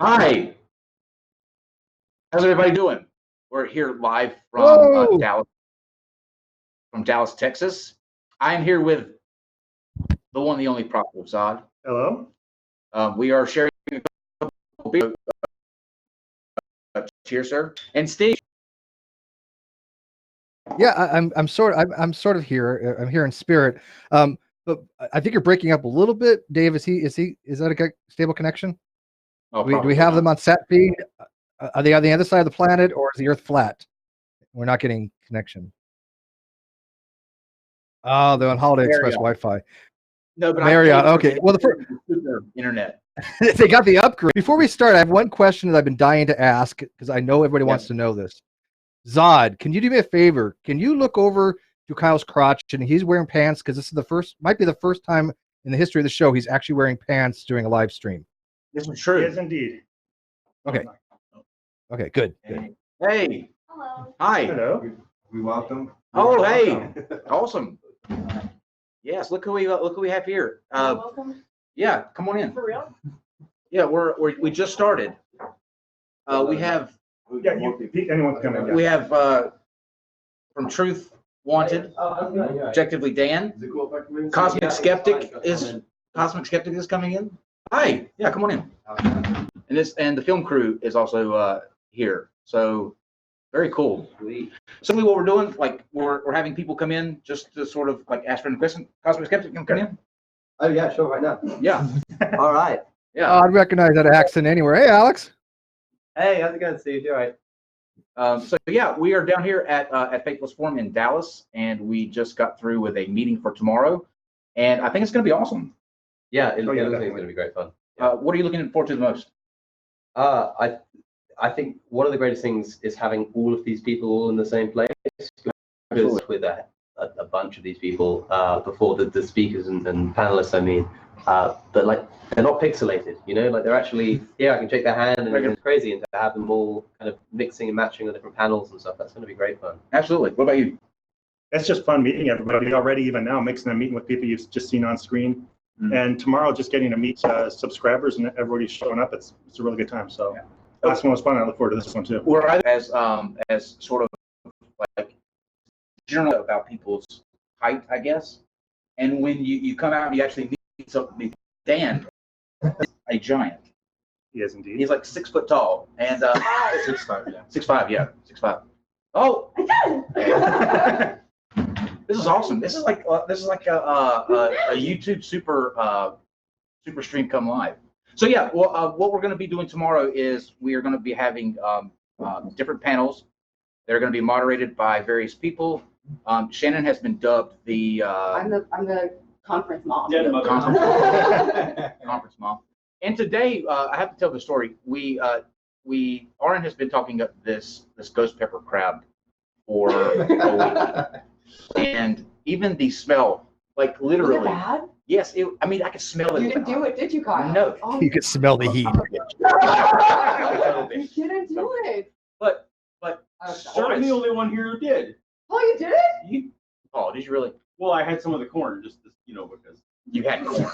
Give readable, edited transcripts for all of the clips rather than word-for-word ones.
Hi, how's everybody doing? We're here live from Dallas, Texas. I'm here with the one, the only Prophet of Zod. Hello. We are sharing a couple beers. Cheers, sir. And Steve. Yeah, I'm sort of here. I'm here in spirit. But I think you're breaking up a little bit, Dave. Is that a stable connection? Oh, do we have them on set feed? Are they on the other side of the planet, or is the Earth flat? We're not getting connection. Oh, they're on Holiday Express Wi-Fi. No, but Marriott. Okay. Well, the first internet. They got the upgrade. Before we start, I have one question that I've been dying to ask because I know everybody wants to know this. Zod, can you do me a favor? Can you look over to Kyle's crotch, and he's wearing pants because this is might be the first time in the history of the show he's actually wearing pants during a live stream. This is true. Yes, indeed. Okay. Okay. Good. Hey. Hello. Hi. Hello. We welcome. Oh, hey. Awesome. Yes. Look who we have here. Welcome. Yeah. Come on in. For real? Yeah. We just started. We have. Yeah, anyone can come in. Yeah. We have from Truth Wanted, Objectively Dan. Cosmic Skeptic is coming in. Hi, yeah, come on in. And the film crew is also here. So very cool. So what we're doing, like we're having people come in just to sort of like ask for a question. Cosmic Skeptic can come in. Oh yeah, sure, right now. Yeah. All right. Yeah. I'd recognize that accent anywhere. Hey, Alex. Hey, how's it going, Steve? You all right? So yeah, we are down here at Faithless Forum in Dallas, and we just got through with a meeting for tomorrow, and I think it's going to be awesome. Yeah, it looks like it's going to be great fun. What are you looking forward to the most? I think one of the greatest things is having all of these people all in the same place. Because with a bunch of these people before the speakers and panelists, I mean, but like they're not pixelated, you know, like they're actually here. I can shake their hand and it's crazy, and to have them all kind of mixing and matching on different panels and stuff, that's going to be great fun. Absolutely. What about you? It's just fun meeting everybody already, even now, mixing and meeting with people you've just seen on screen. Mm-hmm. And tomorrow, just getting to meet subscribers and everybody's showing up. It's a really good time. So last one was fun. I look forward to this one too. We're as sort of like general about people's height, I guess. And when you come out and you actually meet Dan, a giant. He is indeed. He's like 6 foot tall and 6'5", yeah. 6'5", yeah, 6'5". Oh, this is awesome. This is like a YouTube super stream come live. So yeah, well, what we're going to be doing tomorrow is we are going to be having different panels. They're going to be moderated by various people. Shannon has been dubbed the I'm the conference mom. Yeah, conference mom. And today, I have to tell the story. Aaron has been talking up this ghost pepper crab for a week, and even the smell, like literally. Was it bad? Yes, I mean I could smell it. You didn't do it, did you, Kyle? No. Oh, You could smell the heat. you didn't do it. But I'm the only one here who did. Oh, you did it? Did you really? Well, I had some of the corn, just because. You had corn.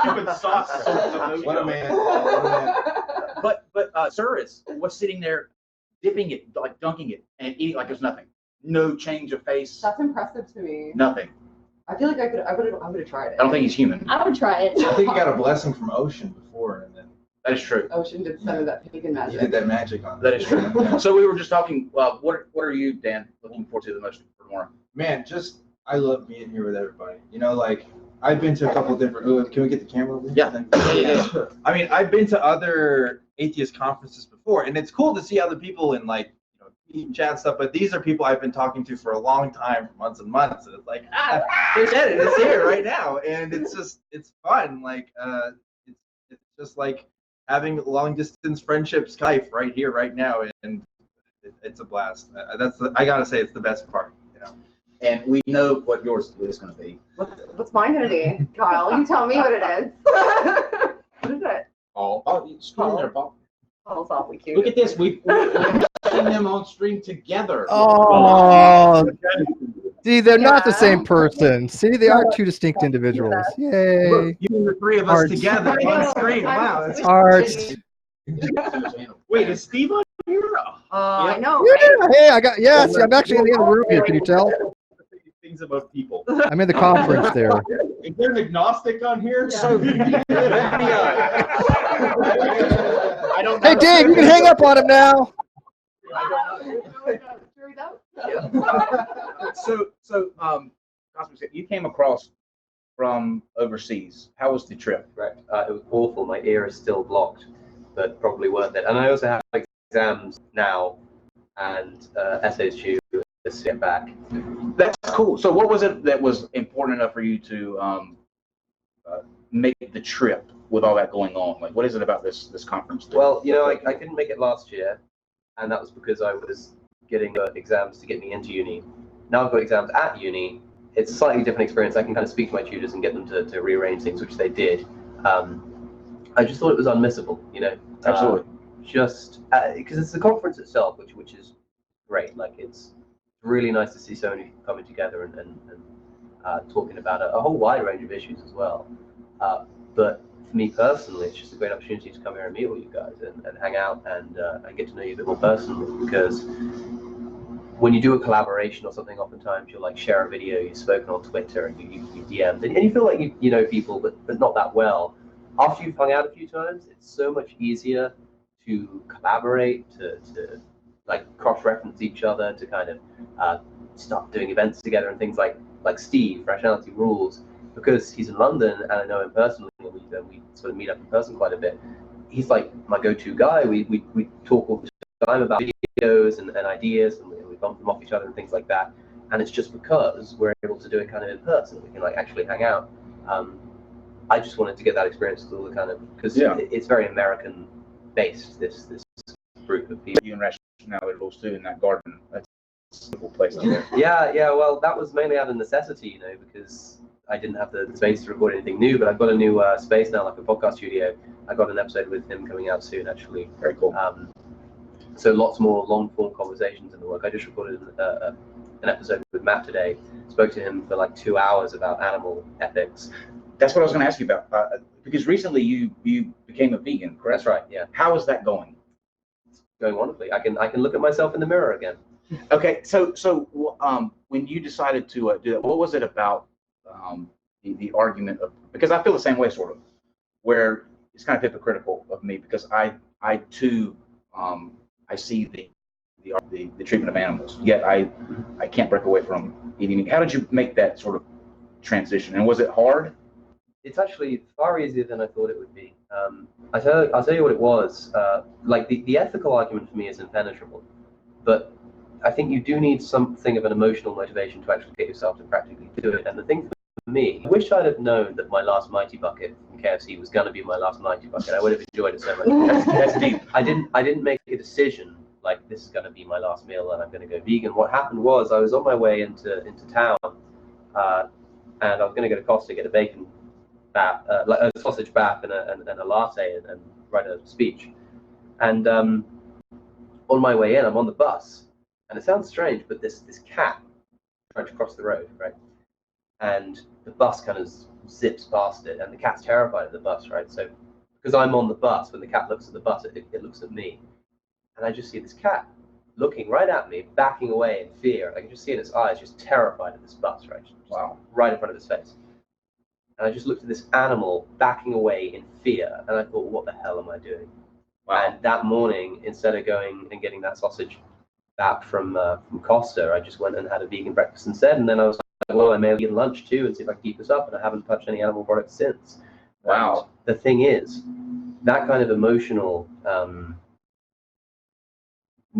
Stupid sauce. What a man. But sir, what's sitting there, dipping it, like dunking it, and eating like there's nothing. No change of face. That's impressive to me. Nothing. I feel like I would have tried it. I don't think he's human. I would try it. I think he got a blessing from Ocean before, and then That is true. Ocean did some of that pagan magic. he did that magic on That is true. So we were just talking. What are you, Dan, looking forward to the most for tomorrow? Man, I love being here with everybody. You know, like I've been to a couple different. Can we get the camera over here? Yeah. I mean, I've been to other atheist conferences before, and it's cool to see other people in like chat stuff. But these are people I've been talking to for a long time, for months and months. And it's like, there's Ed, it's here right now, and it's fun. Like, it's just like having long distance friendships, Skype right here, right now, and it's a blast. I gotta say, it's the best part. And we know what yours is going to be. What's mine gonna be, Kyle? You tell me what it is. What is it? Oh, scroll there, Paul. Oh, it's awfully cute. Look at this. We've seen them on stream together. Oh, See, they're not the Yeah. same person. See, they are two distinct individuals. Yay. Look, you and the three of us Hearts. together I know. on screen. Wow, I'm that's Hearts. Wait, is Steve on here? I know, Yeah, right? hey, yeah, see, I'm actually in the other room here. Can you tell? Things about people. I'm in the conference there. Is there an agnostic on here? So, I don't Hey, Dave, you can hang up on him now. Cosmic, you came across from overseas. How was the trip? Right. It was awful. My ear is still blocked, but probably worth it. And I also have exams now and essays due to get back. That's cool. So what was it that was important enough for you to make the trip with all that going on? Like, what is it about this conference? Well, you know, I couldn't make it last year, and that was because I was getting exams to get me into uni. Now I've got exams at uni. It's a slightly different experience. I can kind of speak to my tutors and get them to rearrange things, which they did. I just thought it was unmissable, you know. Absolutely. Just because it's the conference itself, which is great. Like, it's really nice to see so many people coming together and talking about a whole wide range of issues as well. But for me personally, it's just a great opportunity to come here and meet all you guys and hang out and get to know you a bit more personally. Because when you do a collaboration or something, oftentimes you'll like share a video you've spoken on Twitter and you DM'd, and you feel like you know people, but not that well. After you've hung out a few times, it's so much easier to collaborate, to like cross-reference each other, to kind of start doing events together and things like Steve, Rationality Rules, because he's in London and I know him personally, and we sort of meet up in person quite a bit. He's like my go-to guy. We talk all the time about videos and ideas, and we bump them off each other and things like that. And it's just because we're able to do it kind of in person. We can like actually hang out. I just wanted to get that experience with all the kind of, because it's very American based, this group of people. You and Rationality Rules too in that garden. That's a cool place out there. Yeah. Well, that was mainly out of necessity, you know, because I didn't have the space to record anything new. But I've got a new space now, like a podcast studio. I got an episode with him coming out soon, actually. Very cool. So lots more long-form conversations in the work. I just recorded an episode with Matt today. Spoke to him for like 2 hours about animal ethics. That's what I was going to ask you about. Because recently you became a vegan, correct? That's right. Yeah. How is that going? It's going wonderfully. I can look at myself in the mirror again. Okay, so when you decided to do that, what was it about the argument of, because I feel the same way sort of, where it's kind of hypocritical of me because I too I see the treatment of animals, yet I can't break away from eating. How did you make that sort of transition, and was it hard? It's actually far easier than I thought it would be. I'll tell you what it was. Like the ethical argument for me is impenetrable, but I think you do need something of an emotional motivation to actually get yourself to practically do it. And the thing for me, I wish I'd have known that my last Mighty Bucket from KFC was going to be my last Mighty Bucket. I would have enjoyed it so much. That's deep. I didn't make a decision like this is going to be my last meal and I'm going to go vegan. What happened was I was on my way into town, and I was going to go to Costa, get a bacon bap, like a sausage bap and a latte and write a speech. And on my way in, I'm on the bus, and it sounds strange, but this cat tried to cross the road, right? And the bus kind of zips past it, and the cat's terrified of the bus, right? So because I'm on the bus, when the cat looks at the bus, it looks at me. And I just see this cat looking right at me, backing away in fear. I can just see in its eyes, just terrified of this bus, right? Wow. Right in front of his face. And I just looked at this animal backing away in fear, and I thought, what the hell am I doing? Wow. And that morning, instead of going and getting that sausage bap from Costa, I just went and had a vegan breakfast instead. And then I was like, well, I may eat lunch too and see if I can keep this up. And I haven't touched any animal products since. Wow. And the thing is, that kind of emotional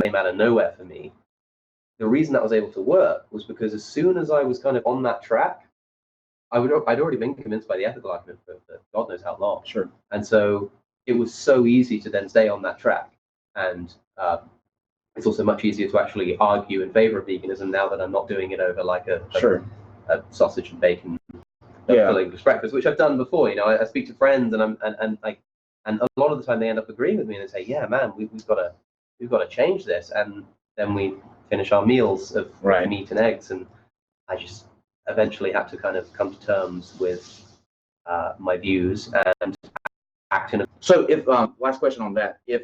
came out of nowhere for me. The reason that was able to work was because as soon as I was kind of on that track, I'd already been convinced by the ethical argument for God knows how long. Sure. And so it was so easy to then stay on that track. And it's also much easier to actually argue in favor of veganism now that I'm not doing it over like a sausage and bacon full English breakfast, which I've done before. You know, I speak to friends and a lot of the time they end up agreeing with me and they say, yeah, man, we've got to change this. And then we finish our meals of meat and eggs, and I just eventually had to kind of come to terms with my views and act in a. So if, last question on that, if,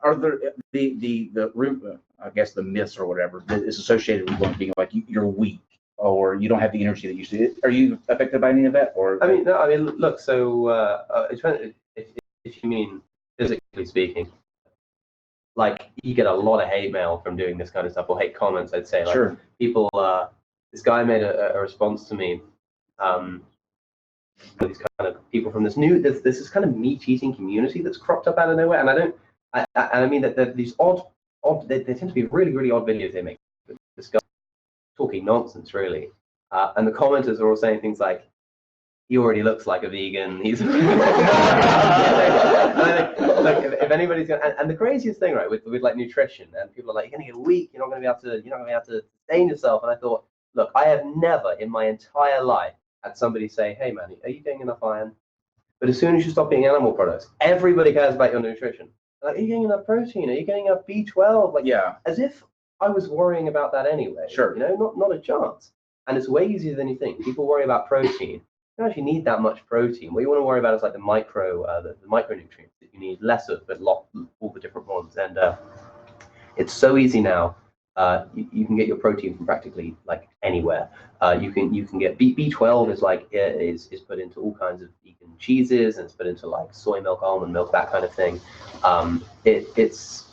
are there the root, I guess the myths or whatever that is associated with being like you're weak or you don't have the energy that you see, are you affected by any of that? Or I mean, no, I mean, look, so if you mean physically speaking, like you get a lot of hate mail from doing this kind of stuff, or hate comments, I'd say. Like, sure. People, this guy made a response to me. These kind of people from this this kind of meat-eating community that's cropped up out of nowhere, and I mean that these odd, they tend to be really, really odd videos they make. This guy talking nonsense, really, and the commenters are all saying things like, "He already looks like a vegan." He's like, if anybody's gonna, and the craziest thing, right, with like nutrition, and people are like, "You're gonna get weak. You're not gonna be able to sustain yourself." And I thought, look, I have never in my entire life had somebody say, "Hey man, are you getting enough iron?" But as soon as you stop eating animal products, everybody cares about your nutrition. Like, are you getting enough protein? Are you getting enough B12? Like, Yeah. as if I was worrying about that anyway. Sure. You know, not a chance. And it's way easier than you think. People worry about protein. You don't actually need that much protein. What you want to worry about is like the micronutrients that you need less of, but all the different ones. And it's so easy now. You can get your protein from practically like anywhere. You can get B12 is put into all kinds of vegan cheeses, and it's put into like soy milk, almond milk, that kind of thing. It's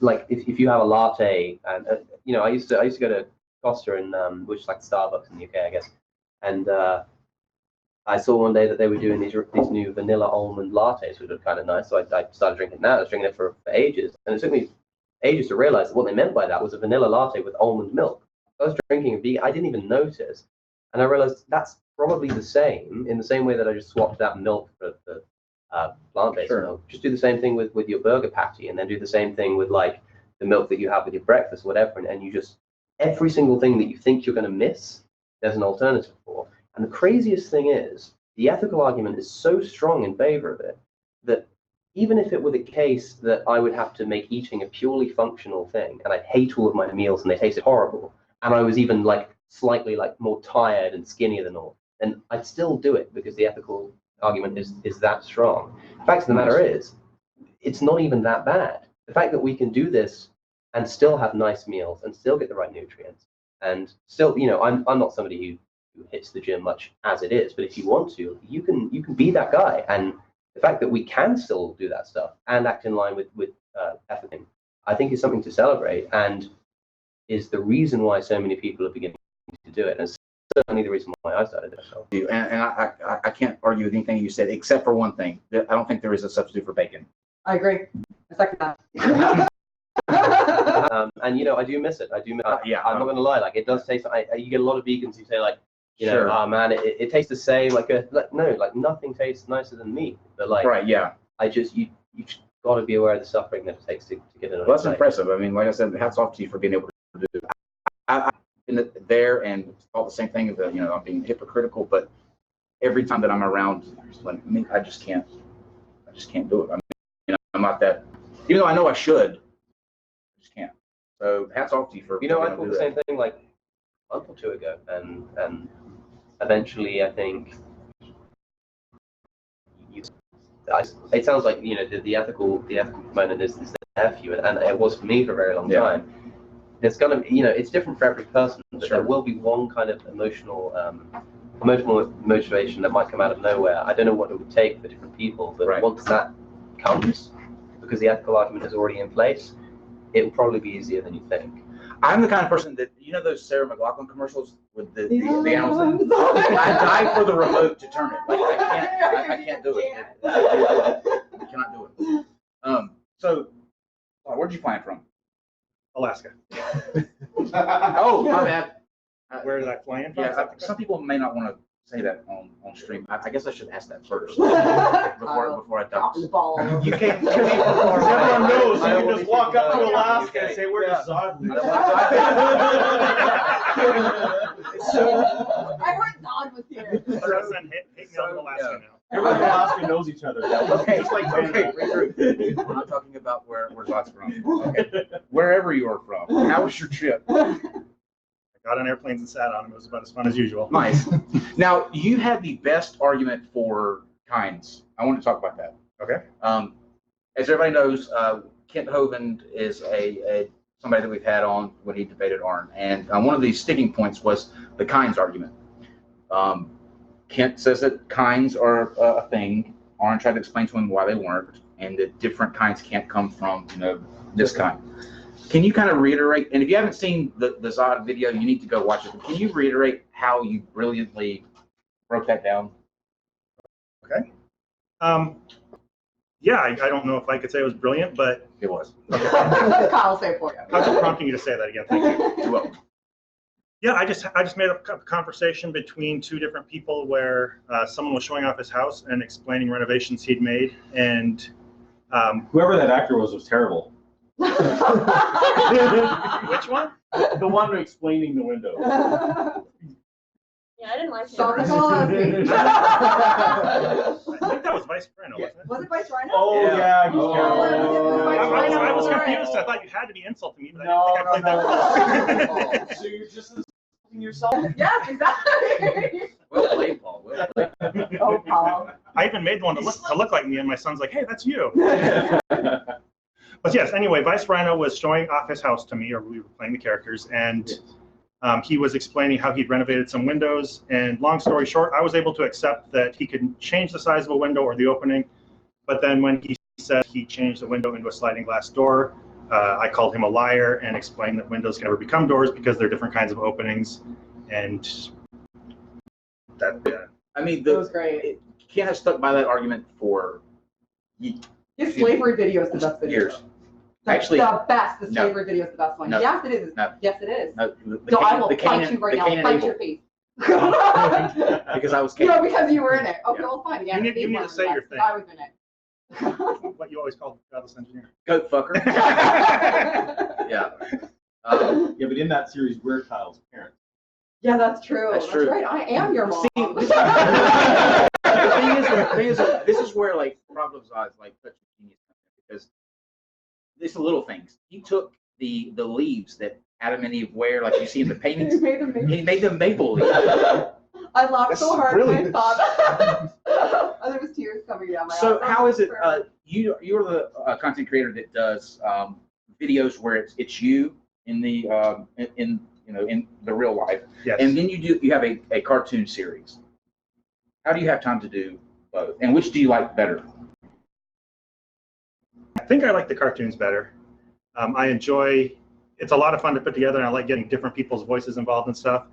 like if you have a latte, and you know, I used to go to Costa, which is like Starbucks in the UK, I guess, and I saw one day that they were doing these new vanilla almond lattes, which were kind of nice. So I started drinking that. I was drinking it for ages, and it took me ages to realize that what they meant by that was a vanilla latte with almond milk. I was drinking a vegan, I didn't even notice, and I realized that's probably the same, in the same way that I just swapped out milk for plant-based milk. Just do the same thing with your burger patty, and then do the same thing with like the milk that you have with your breakfast, whatever, and you just, every single thing that you think you're going to miss, there's an alternative for. And the craziest thing is, the ethical argument is so strong in favor of it that even if it were the case that I would have to make eating a purely functional thing, and I'd hate all of my meals and they tasted horrible, and I was even like slightly like more tired and skinnier than all, then I'd still do it because the ethical argument is that strong. The fact of the matter is, it's not even that bad. The fact that we can do this and still have nice meals and still get the right nutrients, and still, you know, I'm not somebody who hits the gym much as it is, but if you want to, you can be that guy. And the fact that we can still do that stuff and act in line with everything, I think is something to celebrate, and is the reason why so many people are beginning to do it, and certainly the reason why I started it. And I can't argue with anything you said, except for one thing. I don't think there is a substitute for bacon. I agree. I second that. And you know, I do miss it. Yeah. I'm not gonna lie. Like, it does taste. You get a lot of vegans who say like, you know, Sure. oh man, it tastes the same. No, like nothing tastes nicer than meat. But like, Right, yeah. you just got to be aware of the suffering that it takes to get it. Well, that's impressive. I mean, like I said, hats off to you for being able to do it. I've been there and thought the same thing, that, you know, I'm being hypocritical, but every time that I'm around, like, I just can't do it. I mean, you know, I'm not that, even though I know I should, I just can't. So hats off to you for. You know, I thought the same thing like a month or two ago, and eventually I think it sounds like, you know, the ethical component is there for you, and it was for me for a very long time. There's gonna, you know, it's different for every person, but there will be one kind of emotional motivation that might come out of nowhere. I don't know what it would take for different people, but once that comes, because the ethical argument is already in place, it will probably be easier than you think. I'm the kind of person that, you know, those Sarah McLachlan commercials with the animals. I die for the remote to turn it. Like, I can't do it. I cannot do it. So, where'd you fly in from? Alaska. Oh, my bad. Where did I fly in from? Yeah, some people may not want to say that on stream. I guess I should ask that first before I talk. You can't. Everyone knows. You can just walk up to Alaska and say, "Where does Zod live?" I heard Zod was here. Hit me on Alaska now. Everyone in Alaska knows each other. Okay, Just like regroup. We're not talking about where Zod's from. Okay. Wherever you are from. How was your trip? got on airplanes and sat on them. It was about as fun as usual. Nice. Now, you had the best argument for Kynes. I want to talk about that. Okay. As everybody knows, Kent Hovind is somebody that we've had on when he debated Arn, and one of these sticking points was the Kynes argument. Kent says that Kynes are a thing. Arn tried to explain to him why they weren't, and that different kinds can't come from this kind. Can you kind of reiterate? And if you haven't seen the Zod video, you need to go watch it. But can you reiterate how you brilliantly broke that down? Okay. Yeah, I don't know if I could say it was brilliant, but It was. Kyle, say it for you. how's it prompting you to say that again? Thank you. You're welcome. Yeah, I just made a conversation between two different people where someone was showing off his house and explaining renovations he'd made, and Whoever that actor was terrible. which one? The one explaining the window. Yeah, I didn't like Stop it. the call. I think that was Vice Breno, wasn't it? Was it Vice Rhino? Oh Yeah. yeah. Oh, I was confused. I thought you had to be insulting me, but I didn't think I played that role. So you're just insulting yourself? Yes, exactly. Well played, Paul. Well played. Oh, Paul. I even made the one to look like me, and my son's like, "Hey, that's you." But yes, anyway, Vice Rhino was showing off his house to me, or we were playing the characters, and he was explaining how he'd renovated some windows. And long story short, I was able to accept that he could change the size of a window or the opening. But then when he said he changed the window into a sliding glass door, I called him a liar and explained that windows can never become doors because they're different kinds of openings. And that, I mean, That was great. Kent has stuck by that argument for His slavery video is the best video. years. That's Actually, the best. The no. slavery video is the best one. No. Yes, it is. No. Yes, it is. No, No, I will fight you right now. Fight your face. because I was Kent. No, because you were in it. Okay, Yeah. well, fine. Yeah, You need to say your thing. I was in it. what you always call godless engineer. Goat fucker. Yeah. Yeah, but in that series, we're Kyle's parents. Yeah, that's true. That's true. Right. I am your mom. See, the thing is, this is where like Problem Zod is like such a genius because these little things. He took the leaves that Adam and Eve wear, like you see in the paintings. You made them make- He made them maple leaves. I laughed so That's hard brilliant. when I saw that. Oh, there was tears coming down my eyes. So how is it? Perfect. You're the content creator that does videos where it's you in the in the real life, Yes. and then you have a cartoon series. How do you have time to do both? And which do you like better? I think I like the cartoons better. It's a lot of fun to put together, and I like getting different people's voices involved and stuff.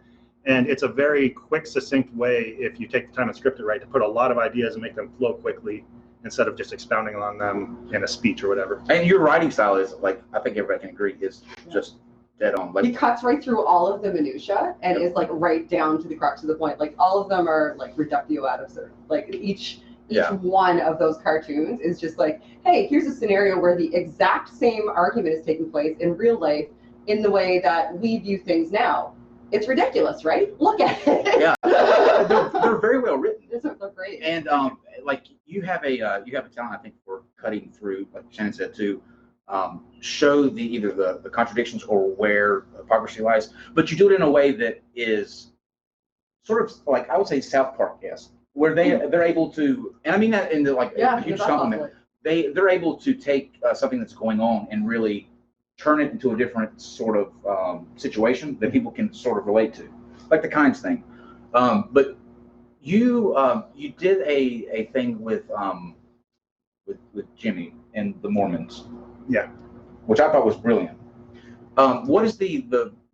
And it's a very quick, succinct way, if you take the time and script it right, to put a lot of ideas and make them flow quickly instead of just expounding on them in a speech or whatever. And your writing style is like, I think everybody can agree, is just dead on. He Like, cuts right through all of the minutia and is like right down to the crux of the point. Like all of them are like reductio ad absurdum. Like each Yeah. one of those cartoons is just like, hey, here's a scenario where the exact same argument is taking place in real life in the way that we view things now. It's ridiculous, right? Look at it. yeah, they're very well written. They're great. And like you have a talent, I think, for cutting through, like Shannon said too, show either the contradictions or where hypocrisy lies, but you do it in a way that is sort of like, I would say, South Park-esque, where they're able to, and I mean that in the like a huge that's compliment. awesome. They're able to take something that's going on and really turn it into a different sort of situation that people can sort of relate to, like the Kynes thing. But you did a thing with Jimmy and the Mormons. Yeah. Which I thought was brilliant. What is the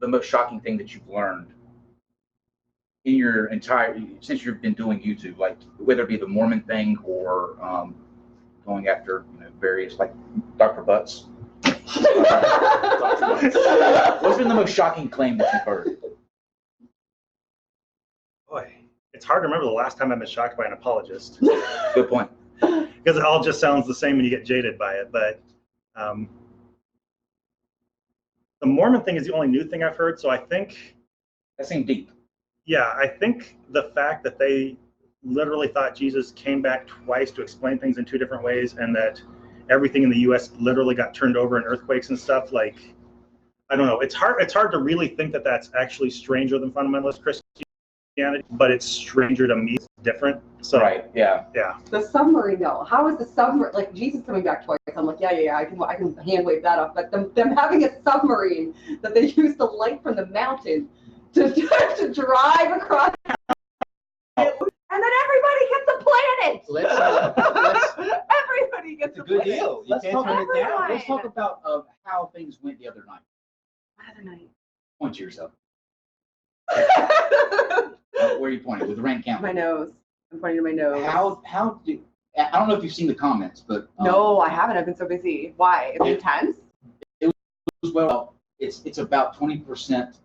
most shocking thing that you've learned in your since you've been doing YouTube, like whether it be the Mormon thing or going after various like Dr. Butts? What's been the most shocking claim that you've heard? Boy, it's hard to remember the last time I've been shocked by an apologist. Good point. Because it all just sounds the same and you get jaded by it. But the Mormon thing is the only new thing I've heard. So I think, That seemed deep. yeah, I think the fact that they literally thought Jesus came back twice to explain things in two different ways, and that everything in the U.S. literally got turned over in earthquakes and stuff, like, I don't know. It's hard to really think that that's actually stranger than fundamentalist Christianity, but it's stranger to me. It's different. So Right. Yeah. yeah. The submarine though, how is the submarine, like Jesus coming back twice, I'm like, yeah, I can hand wave that off, but them having a submarine that they use the light from the mountain to drive across, and then everybody gets a planet! Everybody gets It's a a good planet. deal. You Let's can't talk, turn it down. let's talk about how things went the other night. What other night? Point to yourself. Where are you pointing? With the Rand County. My nose. I'm pointing to my nose. How do I don't know if you've seen the comments, but No, I haven't. I've been so busy. Why? It's intense? well, it's about 20%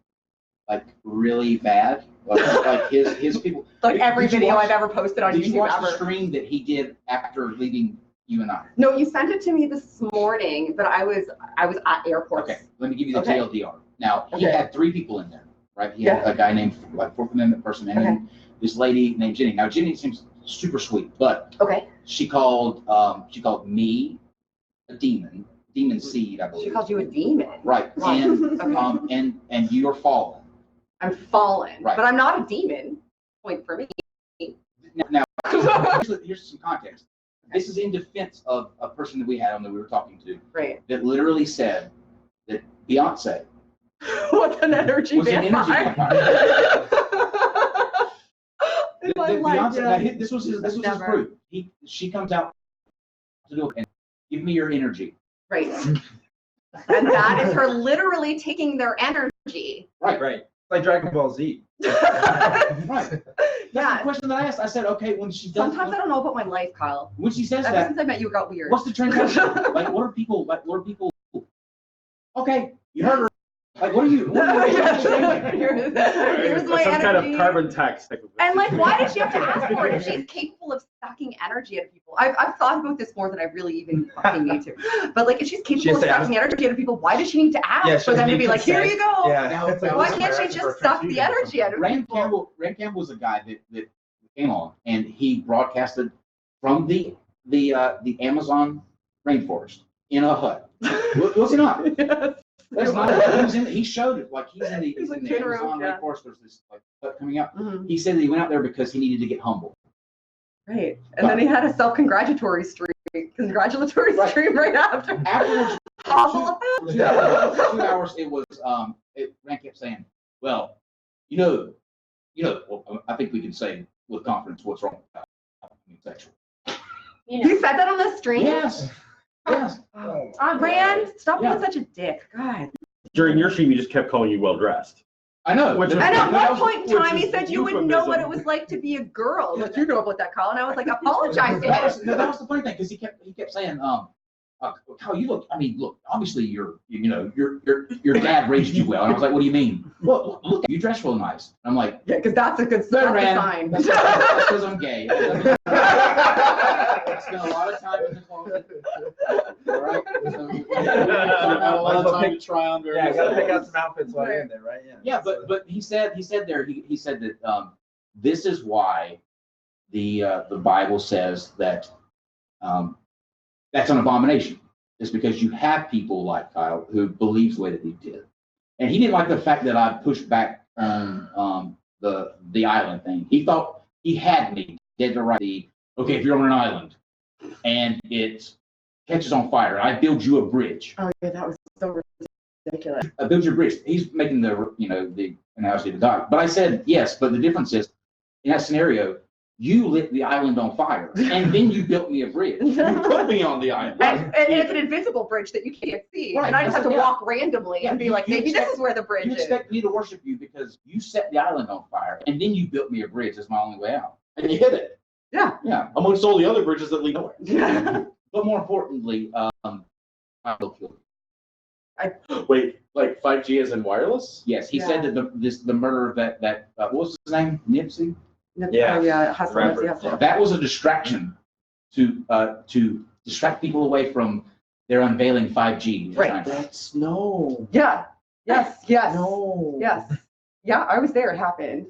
like really bad. Like his people. Like every Did you video watch- I've ever posted on Did you YouTube watch the ever. stream that he did after leaving you and I? No, you sent it to me this morning, but I was at airports. Okay, let me give you the Okay. TLDR. Now, he Okay. had 3 people in there, right? He had a guy named, like, Fourth Amendment person, and then this lady named Jenny. Now, Jenny seems super sweet, but Okay. she called me a demon seed, I believe. She called you a demon. Right, Right. and, Okay. and you're fallen. I'm fallen, Right. but I'm not a demon. Point for me. Now, here's some context. This is in defense of a person that we had on that we were talking to Right. that literally said that Beyonce What's an energy was an energy vampire? vampire. In my That life, Beyonce, yeah. this was his Never. proof. She comes out to do it and give me your energy. Right. And that is her literally taking their energy. Right. Right. It's like Dragon Ball Z. Right. That's Yeah. the question that I asked. I said, okay, when she does, Sometimes I don't know about my life, Kyle. when she says Ever that, since I met you, it got weird. what's the transaction? Like, what are people? Okay, you heard her. Like, what are you? What are you Here's my Some energy. kind of carbon tax type of. And like, why did she have to ask for it if she's capable of sucking energy out of people? I've thought about this more than I really even fucking need to. But like, if she's She capable has of to ask- sucking energy out of people, why does she need to ask Yeah, she for them to doesn't be need like, here you consent. go? Yeah. Why can't she just suck the energy out of Rand people? Campbell was a guy that came on and he broadcasted from the Amazon rainforest in a hut. Was he not? That's not. He showed it. Like he's in the He's like Amazon turn around, yeah. rainforest. There's this like hut coming up. Mhm. He said that he went out there because he needed to get humble. Right. And then he had a self-congratulatory stream right after. Afterwards, Awful. 2 hours. It was. Rand kept saying, "Well, well, I think we can say with confidence what's wrong with sexual." You said that on the stream? Yes. Yes. Rand, stop Yeah. being such a dick. God. During your stream, he just kept calling you well dressed. I know. Which was- And at That one was- point in time, he is said you wouldn't know what it euphemism. was like to be a girl. Like, you know about that, Colin. I was like, apologize to That him. was, no, that was the funny thing because he kept saying, Kyle, you look. I mean, look. Obviously, your dad raised you well. And I was like, what do you mean? Well, look, you dress real nice. I'm like, Yeah, because that's a good no, sign. Rand. That's because I'm gay. I spent a lot of time in the closet. All right. A lot of time to try on. Yeah, gotta pick out some outfits while you're in there, right? Yeah, but he said that this is why the Bible says that that's an abomination. It's because you have people like Kyle who believes the way that he did, and he didn't like the fact that I pushed back on the island thing. He thought he had me dead to right. Okay, if you're on an island and it catches on fire, I build you a bridge. Oh, yeah, that was so ridiculous. I build your bridge. He's making the analogy to God. But I said yes, but the difference is in that scenario, you lit the island on fire and then you built me a bridge. You put me on the island. And it's an invisible bridge that you can't see. Right. And I just have to Yeah. walk randomly and be like, You maybe expect- this is where the bridge You is. expect me to worship you because you set the island on fire and then you built me a bridge. That's my only way out. And you hit it. Yeah. Yeah. Amongst all the other bridges that lead nowhere. But more importantly, I will kill you. Wait, like 5G is in wireless? Yes, he Yeah. said that the murder of that what was his name? Nipsey? Yeah. Oh, yeah. Hustle, Rapper. hustle. That was a distraction to distract people away from their unveiling 5G. Right. That's no. Yeah. Yes. Yes. No. Yes. Yeah, I was there. It happened.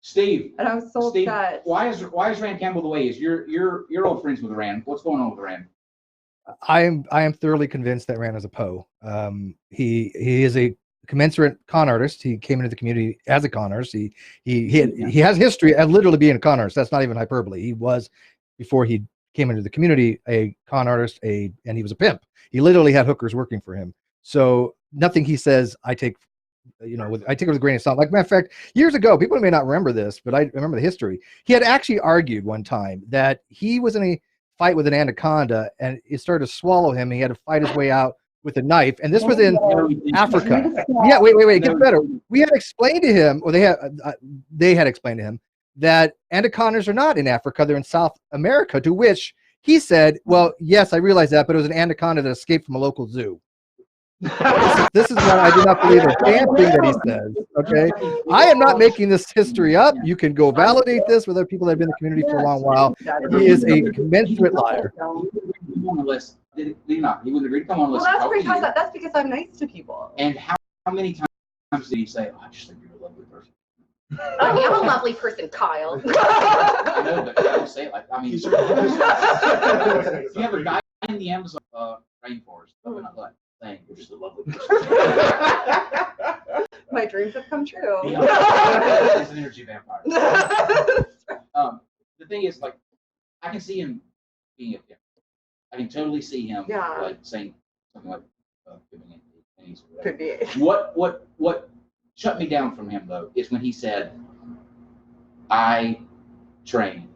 Steve, And I was so Steve, upset. why is Rand Campbell the way he is? You're old friends with Rand. What's going on with Rand? I am thoroughly convinced that Rand is a Poe. He is a commensurate con artist. He came into the community as a con artist. He has history as literally being a con artist. That's not even hyperbole. He was, before he came into the community, a con artist, and he was a pimp. He literally had hookers working for him. So nothing he says, I take it with a grain of salt. Like, matter of fact, years ago, people may not remember this, but I remember the history. He had actually argued one time that he was in a fight with an anaconda and it started to swallow him. He had to fight his way out with a knife. And this was in Africa. Yeah, wait. It gets better. We had explained to him, or they had explained to him that anacondas are not in Africa. They're in South America, to which he said, well, yes, I realize that, but it was an anaconda that escaped from a local zoo. This is what I do not believe a damn thing that he says. Okay, I am not making this history up. You can go validate this with other people that have been in the community for a long while. He is a commensurate liar. Come on the list. Did he not? He would agree to come on the Well, list. that's because I'm nice to people. And how many times did he say, "Oh, I just think you're a lovely person"? I am a lovely person, Kyle. I know, but I don't say it like. I mean, you have a guy in the Amazon rainforest up in a hut saying, "You're just a lovely person." My dreams have come true. He's an energy vampire. The thing is, like, I can see him being a pimp. I can totally see him like saying something like, Could be. What shut me down from him though is when he said, "I trained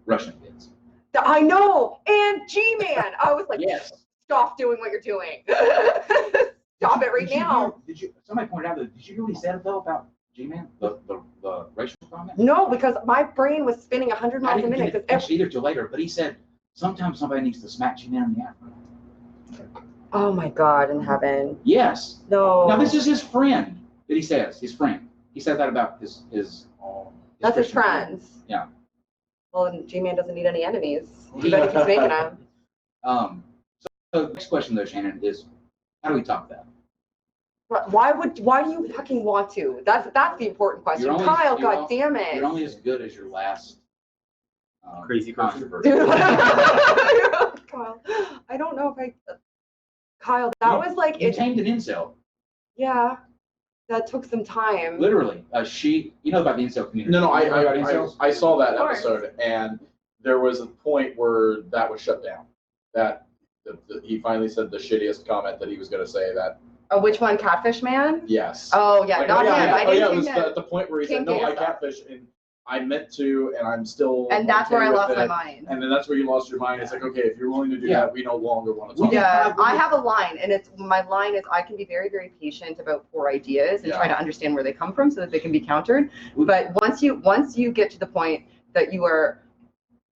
Russian kids." I know, and G-Man. I was like, yes. Stop doing what you're doing. Stop it right now. Somebody pointed out that, did you hear what he said though about G-Man, the racial comment? No, because my brain was spinning 100 I miles a didn't minute. get it either till later, but he said sometimes somebody needs to smack G-Man in the afternoon. Oh my God in heaven. Yes. No. Now this is his friend that he says, his friend. He said that about his That's his Christian friends. Yeah. Well, G-Man doesn't need any enemies. You better keep making them. So the next question though, Shannon, is how do we top that? Why do you fucking want to? That's the important question. Kyle, God damn it. You're only as good as your last Crazy controversy. Kyle, I don't know if Kyle, that was like You tamed an incel. Yeah, that took some time. Literally, you know about the incel community. No, You know about incels? I saw that Of course. episode, and there was a point where that was shut down. That he finally said the shittiest comment that he was going to say. That Which one, Catfish Man? yes. Oh yeah, Like, not him. I didn't it was think that. at the point where he said, King "No, I Gay catfish, and I meant to, and I'm still." And that's okay where I with lost my it." mind. And then that's where you lost your mind. It's like, okay, if you're willing to do Yeah. that, we no longer want to talk. Yeah, I have a line, and my line is I can be very, very patient about poor ideas and Yeah. try to understand where they come from so that they can be countered. But once you get to the point that you are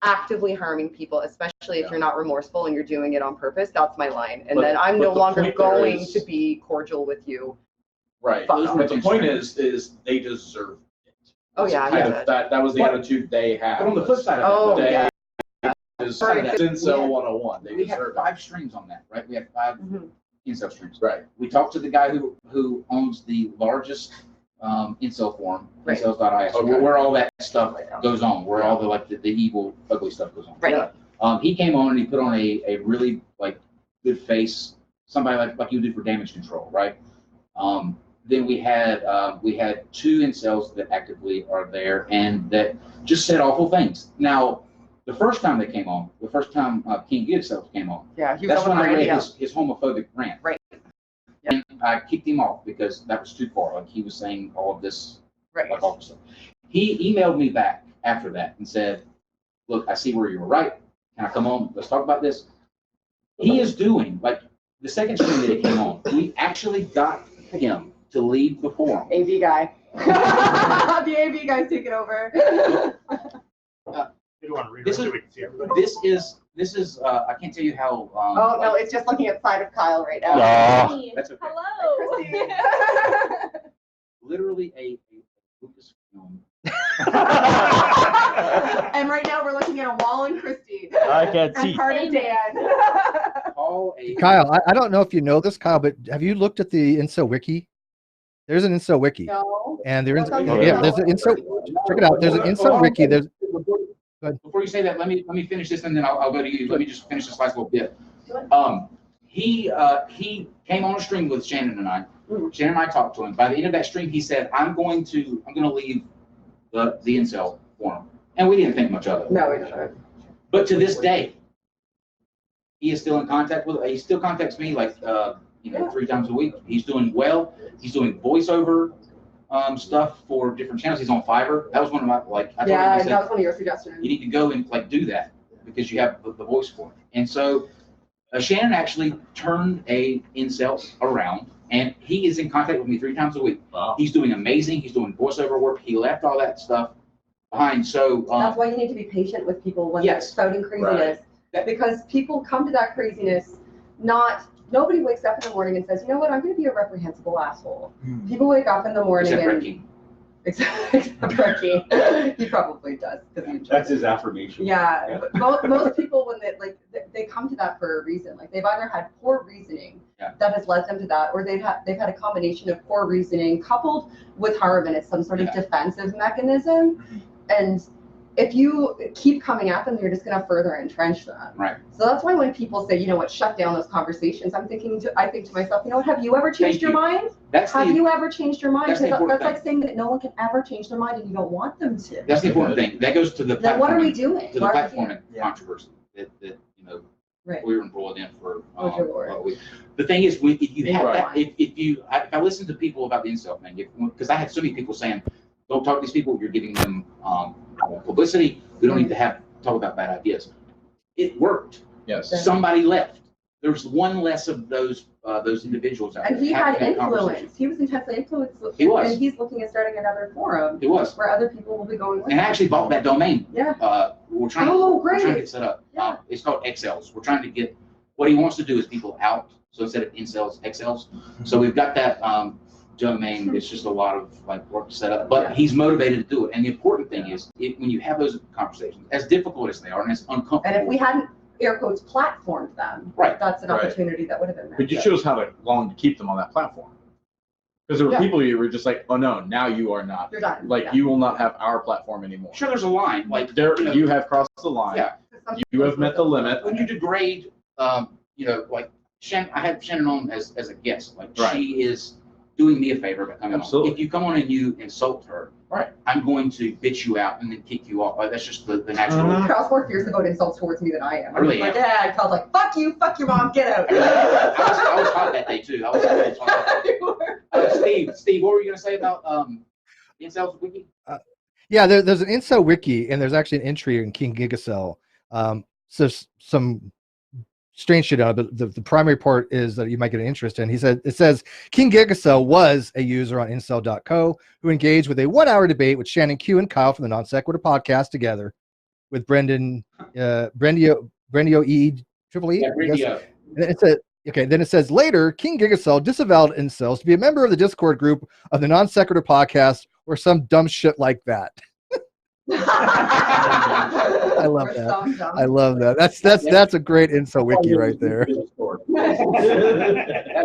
actively harming people, especially if you're not remorseful and you're doing it on purpose, that's my line. And then I'm no the longer point there going is- to be cordial with you. Right. Fuck off. But the point is they deserve it. Oh yeah, Kind yeah. of that was the attitude they had. But on the flip side of Oh, that, yeah. is Right. Incel 101. They we had deserve 5 streams on that, right? We had 5 Mhm. incel streams. it. Right. We talked to the guy who owns the largest incel forum, Right. incels.is, Okay. where all that stuff goes on, where all the evil, ugly stuff goes on. Right. He came on and he put on a really like good face, somebody like you do for damage control, right? Then we had 2 incels that actively are there and that just said awful things. Now, the first time they came on, the first time King Gidself came on, Yeah, he was that's on when I read radio. his homophobic rant. Right. And I kicked him off because that was too far. Like he was saying all of this, Right. like awful stuff. He emailed me back after that and said, "Look, I see where you were right. Can I come on? Let's talk about this." He is doing like the second stream that he came on. We actually got him to leave the forum. AV guy. The AV guy's taking over. This is I can't tell you how. Oh no, it's just looking at the side of Kyle right now. That's okay. Hello. Christy. Literally a Lucasfilm. And right now we're looking at a wall in Christie. I can't And see. part of Dan. Call a Kyle, I don't know if you know this, Kyle, but have you looked at the Incel Wiki? There's an Incel Wiki. No. And there's What's on the there's an Incel. Check it out. There's an Incel Wiki. There's Before you say that, let me finish this and then I'll go to you. Let me just finish this last little bit. to it? He came on a stream with Shannon and I. Shannon and I talked to him. By the end of that stream, he said, I'm going to leave the incel forum. And we didn't think much of it. No, we don't. But to this day, he is still in contact with, he still contacts me like, 3 times a week. He's doing well. He's doing voiceover stuff for different channels. He's on Fiverr. That was one of my, like, I told him, I said, that was one of your suggestions. you need to go and like do that because you have the voice for it. And so Shannon actually turned a incel around, and he is in contact with me 3 times a week. Wow. He's doing amazing. He's doing voiceover work. He left all that stuff behind. So That's why you need to be patient with people when Yes. they're spouting craziness, because people come to that craziness nobody wakes up in the morning and says, you know what, I'm going to be a reprehensible asshole. People wake up in the morning except and Ricky. except Ricky. He probably does. That's his affirmation. Yeah, but most people, when they come to that for a reason. Like, they've either had poor reasoning that has led them to that, or they've had a combination of poor reasoning coupled with harm, and it's some sort of defensive mechanism. And if you keep coming at them, you're just going to further entrench them. Right. So that's why when people say, you know what, shut down those conversations, I think to myself, you know what, have you ever changed your mind? Have you ever changed your mind? That's the Because important that's like saying that no one can ever change their mind and you don't want them to. That's the important thing. That goes to the Then what are we platforming- doing? To the Why are we platforming controversy that Right. we were embroiled in for. Oh, dear Lord. The thing is, if you have Right. that, if I listen to people about the incel thing, because I had so many people saying, don't talk to these people, you're giving them publicity. We don't need to talk about bad ideas. It worked. Yes. Somebody left. There's one less of those individuals out there. And he had having that conversation. influence. He was intensely influenced. He was. And he's looking at starting another forum It was. where other people will be going with And I him. actually bought that domain. Yeah. We're trying Oh, we're trying to great. get set up. Yeah. It's called XLs. We're trying to get, what he wants to do is people out. So instead of incels, XLs. So we've got that domain. It's just a lot of like work to set up, but he's motivated to do it. And the important thing is when you have those conversations, as difficult as they are and as uncomfortable. And if we hadn't, air quotes, platformed them, Right. that's an Right. opportunity that would have been there. But you chose how long to keep them on that platform. Because there were Yeah. people you were just like, oh no, now you are not. You're done. Like, Yeah. you will not have our platform anymore. Sure, there's a line. Like You have crossed the line. Yeah. You have met the limit. When you degrade, like I had Shannon on as a guest. Like Right. she is doing me a favor by coming Absolutely. on. If you come on and you insult her, Right. I'm going to bitch you out and then kick you off. Like, that's just the natural. Carl's more fierce about insults towards me than I am. I really like, am. yeah, Carl's like, fuck you, fuck your mom, get out. I was hot that day too. I was hot. Steve, what were you gonna say about incels wiki? Yeah, there's an incel wiki, and there's actually an entry in King Gigacell. So some strange shit on it, but the primary part is that you might get an interest in. It says King Gigacell was a user on incel.co who engaged with a 1-hour debate with Shannon Q and Kyle from the NonSequitur podcast together with Brendio E Triple E. Yeah, I guess. radio. And it said, okay, then it says later, King Gigacell disavowed incels to be a member of the Discord group of the NonSequitur podcast or some dumb shit like that. I love that. I love that. That's a great incel wiki right there. That's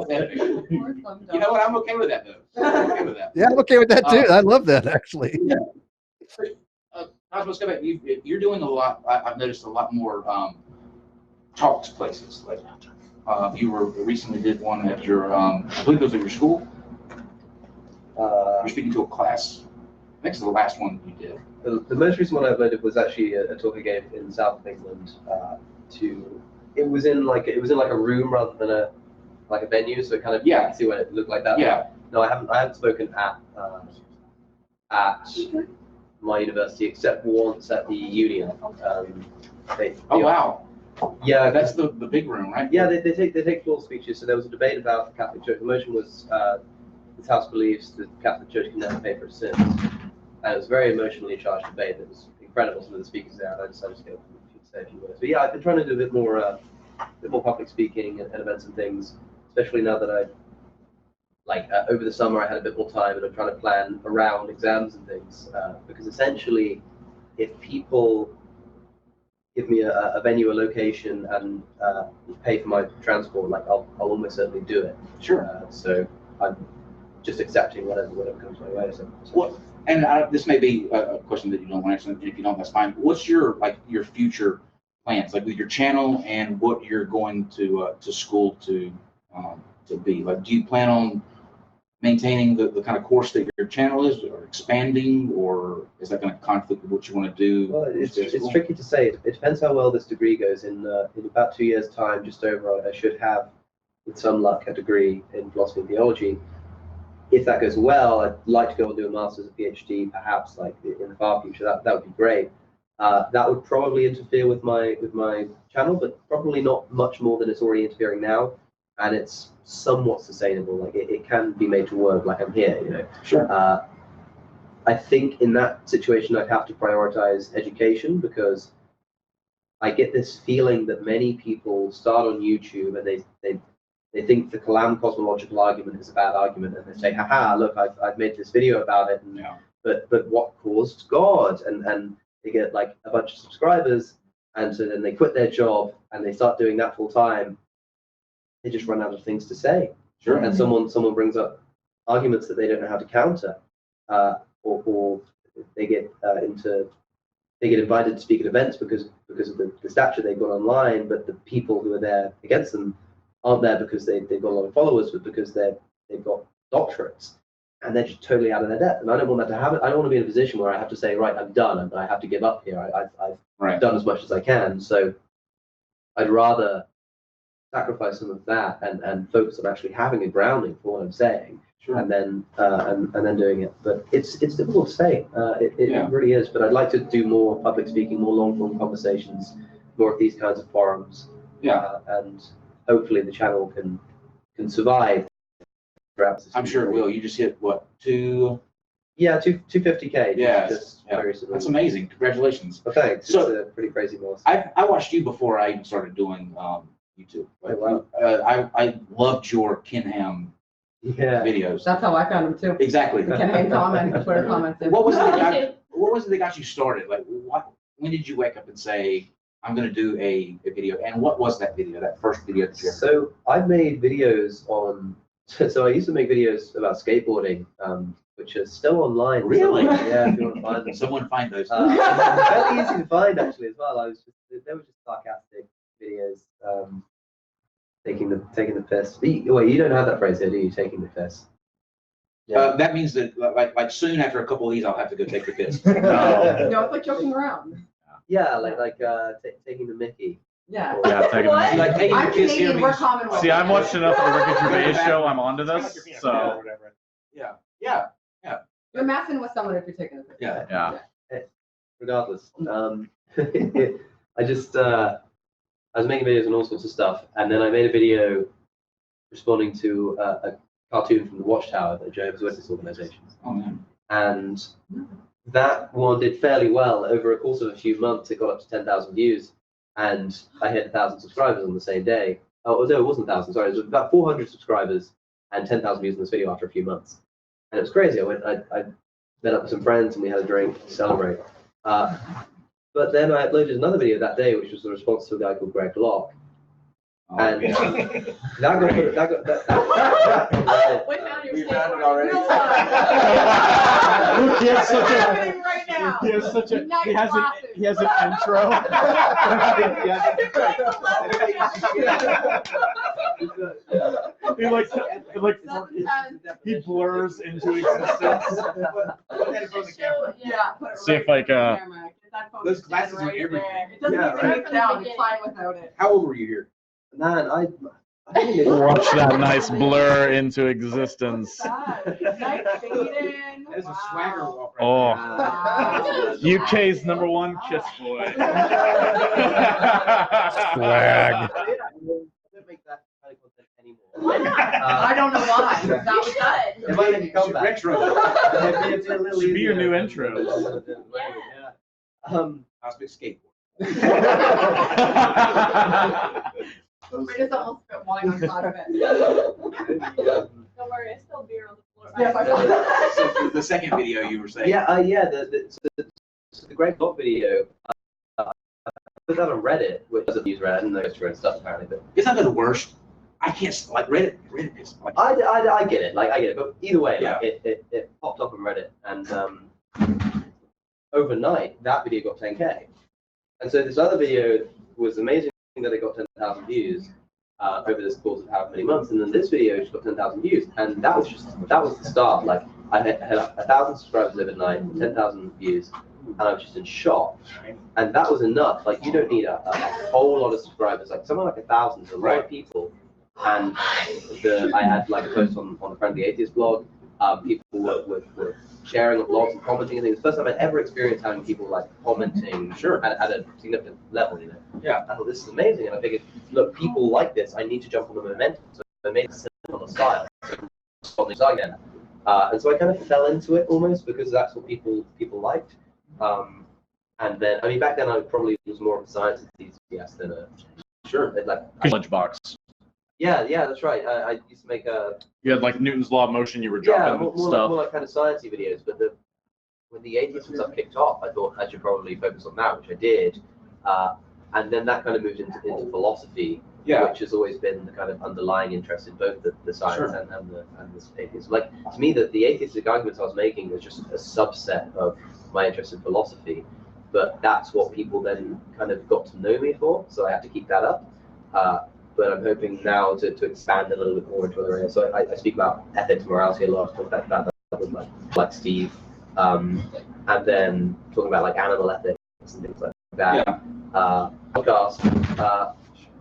epic. You know what? I'm okay with that though. I'm okay with that. Yeah, I'm okay with that too. I love that actually. Cosmos, go back. You're doing a lot. I've noticed a lot more talks places. Like you recently did one at your, I believe it was at your school. You're speaking to a class. I think it's the last one you did. The most recent one I did was actually a talk I gave in South of England. It was in like a room rather than a venue, so it kind of you can see what it looked like that. Yeah. No, I haven't spoken at my university except once at the Union. Oh wow. Yeah, That's the big room, right? yeah, they take full speeches. So there was a debate about the Catholic Church. The motion was this House believes the Catholic Church can never pay for its sins. And it was a very emotionally charged debate. It was incredible. Some of the speakers there, and I decided to go say a few words. But yeah, I've been trying to do a bit more public speaking and events and things, especially now that over the summer I had a bit more time and I'm trying to plan around exams and things. Because essentially, if people give me a venue, a location, and pay for my transport, like I'll almost certainly do it. Sure. So I'm just accepting whatever comes my way. So. What? And this may be a question that you don't want to answer. If you don't, that's fine. What's your future plans, like with your channel and what you're going to school to be? Like, do you plan on maintaining the kind of course that your channel is, or expanding, or is that going to conflict with what you want to do? Well, it's tricky to say. It depends how well this degree goes. In about 2 years' time, just over, I should have, with some luck, a degree in philosophy and theology. If that goes well, I'd like to go and do a master's, a PhD, perhaps like in the far future. That would be great. That would probably interfere with my channel, but probably not much more than it's already interfering now. And it's somewhat sustainable. Like it can be made to work. Like I'm here, you know. Sure. I think in that situation, I'd have to prioritize education, because I get this feeling that many people start on YouTube and they think the Kalam cosmological argument is a bad argument, and they say, haha, look, I've made this video about it, and, but what caused God? And they get like a bunch of subscribers, and so then they quit their job and they start doing that full time. They just run out of things to say. Sure. And someone brings up arguments that they don't know how to counter, or they get invited to speak at events because of the stature they've got online, but the people who are there against them aren't there because they've got a lot of followers, but because they've got doctorates, and they're just totally out of their depth. And I don't want that to happen. I don't want to be in a position where I have to say, right, I'm done, and I have to give up here. I've done as much as I can. So I'd rather sacrifice some of that and focus on actually having a grounding for what I'm saying, and then doing it. But it's difficult to say. It really is. But I'd like to do more public speaking, more long form conversations, more of these kinds of forums. And hopefully the channel can survive. Perhaps I'm sure it will. You just hit what, 250K. That's amazing. Congratulations. Well, thanks. So, it's a pretty crazy milestone. I watched you before I even started doing YouTube. Like, Oh, wow. I loved your Kinham videos. That's how I found him too. Exactly. The Kinham comments, Twitter comments. What was it that got you started? Like, when did you wake up and say, I'm going to do a video? And what was that video, that first video that you ever? So I've made videos on. So I used to make videos about skateboarding, which are still online. Really? Yeah, if you want to find them. Someone find those. Fairly easy to find actually as well. They were just sarcastic videos, taking the piss. Wait, you don't have that phrase here, do you? Taking the piss. That means that like soon after a couple of these, I'll have to go take the piss. No, it's like joking around. Yeah, like taking the Mickey. Yeah. Taking the What? Like taking I'm the piss here Canadian, we're means. Commonwealth. See, I'm watching enough of the Ricky Gervais show. I'm onto this. So Yeah. You're messing with someone if you're taking a picture. Yeah. Regardless, I was making videos on all sorts of stuff, and then I made a video responding to a cartoon from the Watchtower, the Jehovah's Witness organization. Oh man. And that one did fairly well. Over a course of a few months, it got up to 10,000 views, and I hit 1,000 subscribers on the same day. Oh, no, it wasn't 1,000, sorry. It was about 400 subscribers and 10,000 views on this video after a few months. And it was crazy. I met up with some friends, and we had a drink to celebrate. But then I uploaded another video that day, which was a response to a guy called Greg Locke. And that We found it already. He has such a- happening right now. he has such a Nice he has glasses. an intro. He blurs into existence. Yeah. Put it See right if, like, in the camera. Get that focus Those glasses right are everything. there. It doesn't Yeah, even right. take down. It's fine without it. How old were you here? Man, I think it Watch that nice blur into existence. Nice fading. There's a Wow. swagger walk right Oh. Wow. UK's #1 kiss boy. Swag. I don't make that kind of content anymore. Why not? I don't know why. That was It might make a comeback. Retro. It'd be a little Should be your easier. new intro. Yeah. Cosmic skateboard. We're just almost spitballing on top of it. Don't worry, I spilled beer on the floor. Yes, I know. So the second video you were saying. The Greg Locke video, I put that on Reddit, which doesn't use Reddit, and there's Reddit stuff apparently, but It's not the worst. I can't like Reddit is like. I get it, but either way, Yeah. it popped up on Reddit, and overnight, that video got 10K. And so this other video was amazing that it got 10,000 views over this course of how many months, and then this video just got 10,000 views, and that was the start. Like I had 1,000 subscribers overnight, 10,000 views, and I was just in shock. And that was enough. Like you don't need a whole lot of subscribers. Like someone like 1,000 is a lot of people. And I had like a post on the Friendly Atheist blog. People were sharing the blogs and commenting and things. It's the first time I'd ever experienced having people like commenting at a significant level, you know. Yeah. I thought this is amazing, and I figured, look, people like this. I need to jump on the momentum. So I made it on the style. Again. And so I kind of fell into it almost because that's what people liked. And then I mean back then I probably was more of a science enthusiast than a like Lunchbox. yeah, that's right. I used to make a You had like Newton's law of motion. You were jumping more stuff. like kind of sciencey videos. But when the atheism stuff kicked off, I thought I should probably focus on that, which I did. And then that kind of moved into philosophy, which has always been the kind of underlying interest in both the science and the atheism. Like to me, the atheistic arguments I was making was just a subset of my interest in philosophy. But that's what people then kind of got to know me for, so I have to keep that up. But I'm hoping now to expand a little bit more into other areas. So I speak about ethics, morality a lot. I talk about that with like Steve, and then talking about like animal ethics and things like that. Podcast,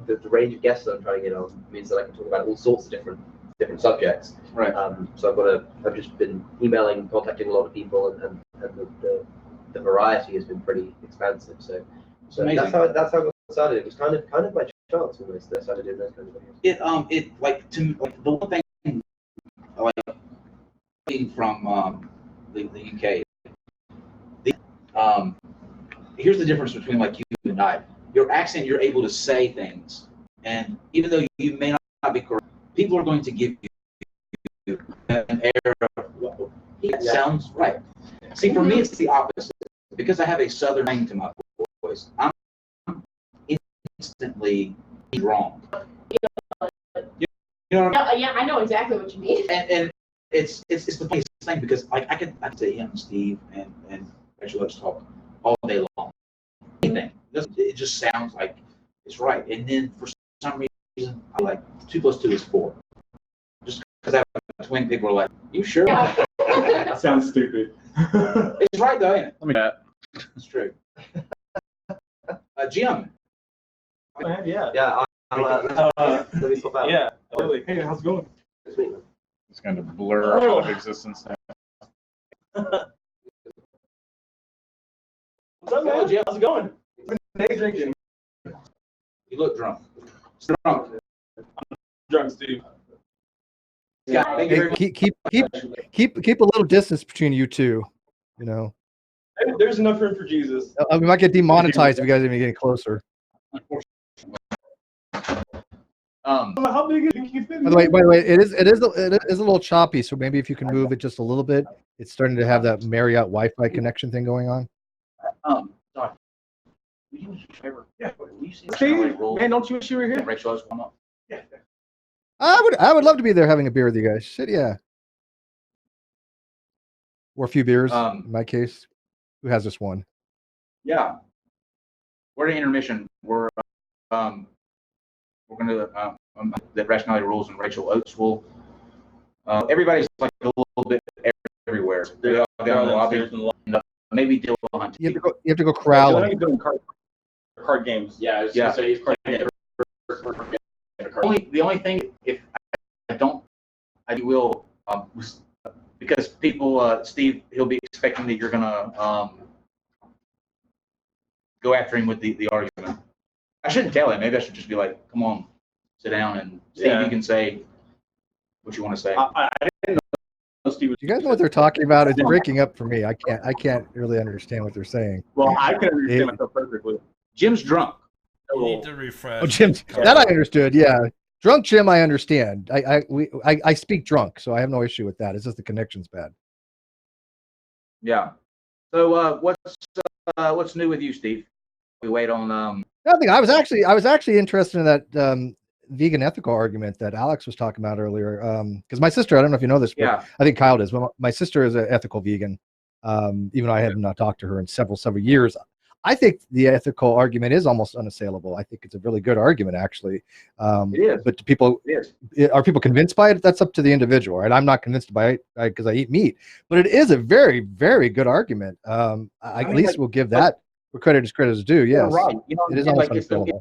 the range of guests that I'm trying to get on means that I can talk about all sorts of different subjects. Right. So I've just been emailing, contacting a lot of people, and the variety has been pretty expansive. So that's how it got started. It was kind of my chance almost that I started doing those kind of videos. It like to me, like the one thing like being from the UK. Here's the difference between like you and I. Your accent, you're able to say things, and even though you may not be correct, people are going to give you an air of it sounds right. See, for me, it's the opposite. Because I have a southern ring to my voice, I'm instantly wrong. You know what I mean? Yeah, I know exactly what you mean. And it's the funniest thing because like I can say him, Steve, and Rachel, let's talk all day long. Anything. It just sounds like it's right. And then for some reason, I like 2 + 2 is 4. Just because I have a twin, people are like, "You sure?" That sounds stupid. It's right though, ain't it? Let me that. It's true. Jim. Yeah. Let me swap out. Yeah. Hey, how's it going? It's going to blur all of existence now. What's up, man? Jim. How's it going? Hey, drinking. You look drunk. Drunk. Drunk, Steve. Yeah. Thank you very much. Keep a little distance between you two. You know. There's enough room for Jesus. We might get demonetized if you guys even get closer. How big is it? By the way, it is a little choppy. So maybe if you can move it just a little bit, it's starting to have that Marriott Wi-Fi connection thing going on. Sorry. Will you do me a favor? Yeah. Will you see Steve, man, don't you wish you were here? Rachel, let's come up. Yeah. I would love to be there having a beer with you guys. Shit, yeah. Or a few beers in my case. Who has this one? Yeah. We're at intermission. We're going to the rationality rules, and Rachel Oates will. Everybody's like a little bit everywhere. They're down the lobby. Maybe Dill Hunt. You have to go corralling. He's doing card games. Yeah, I was gonna say he's playing. The only thing, if I don't, I will, because people, Steve, he'll be expecting that you're gonna go after him with the argument. I shouldn't tell him. Maybe I should just be like, "Come on, sit down," and Steve, you can say what you want to say. I didn't know Steve was. Do you guys know what they're talking about? It's breaking up for me. I can't really understand what they're saying. Well, I can understand myself perfectly. Jim's drunk. You need to refresh. Oh, Jim, that I understood. Yeah, drunk Jim, I understand. I speak drunk, so I have no issue with that. It's just the connection's bad. Yeah. So what's new with you, Steve? We wait on. Nothing. I was actually interested in that vegan ethical argument that Alex was talking about earlier. Because my sister, I don't know if you know this, but I think Kyle does. But my sister is an ethical vegan. Even though I have not talked to her in several years. I think the ethical argument is almost unassailable. I think it's a really good argument, actually. It is. But people are people convinced by it? That's up to the individual, right? I'm not convinced by it because I eat meat, but it is a very, very good argument. At least we'll give that where credit is credit is due. Yes, right. You know, it is and, almost like it's unassailable.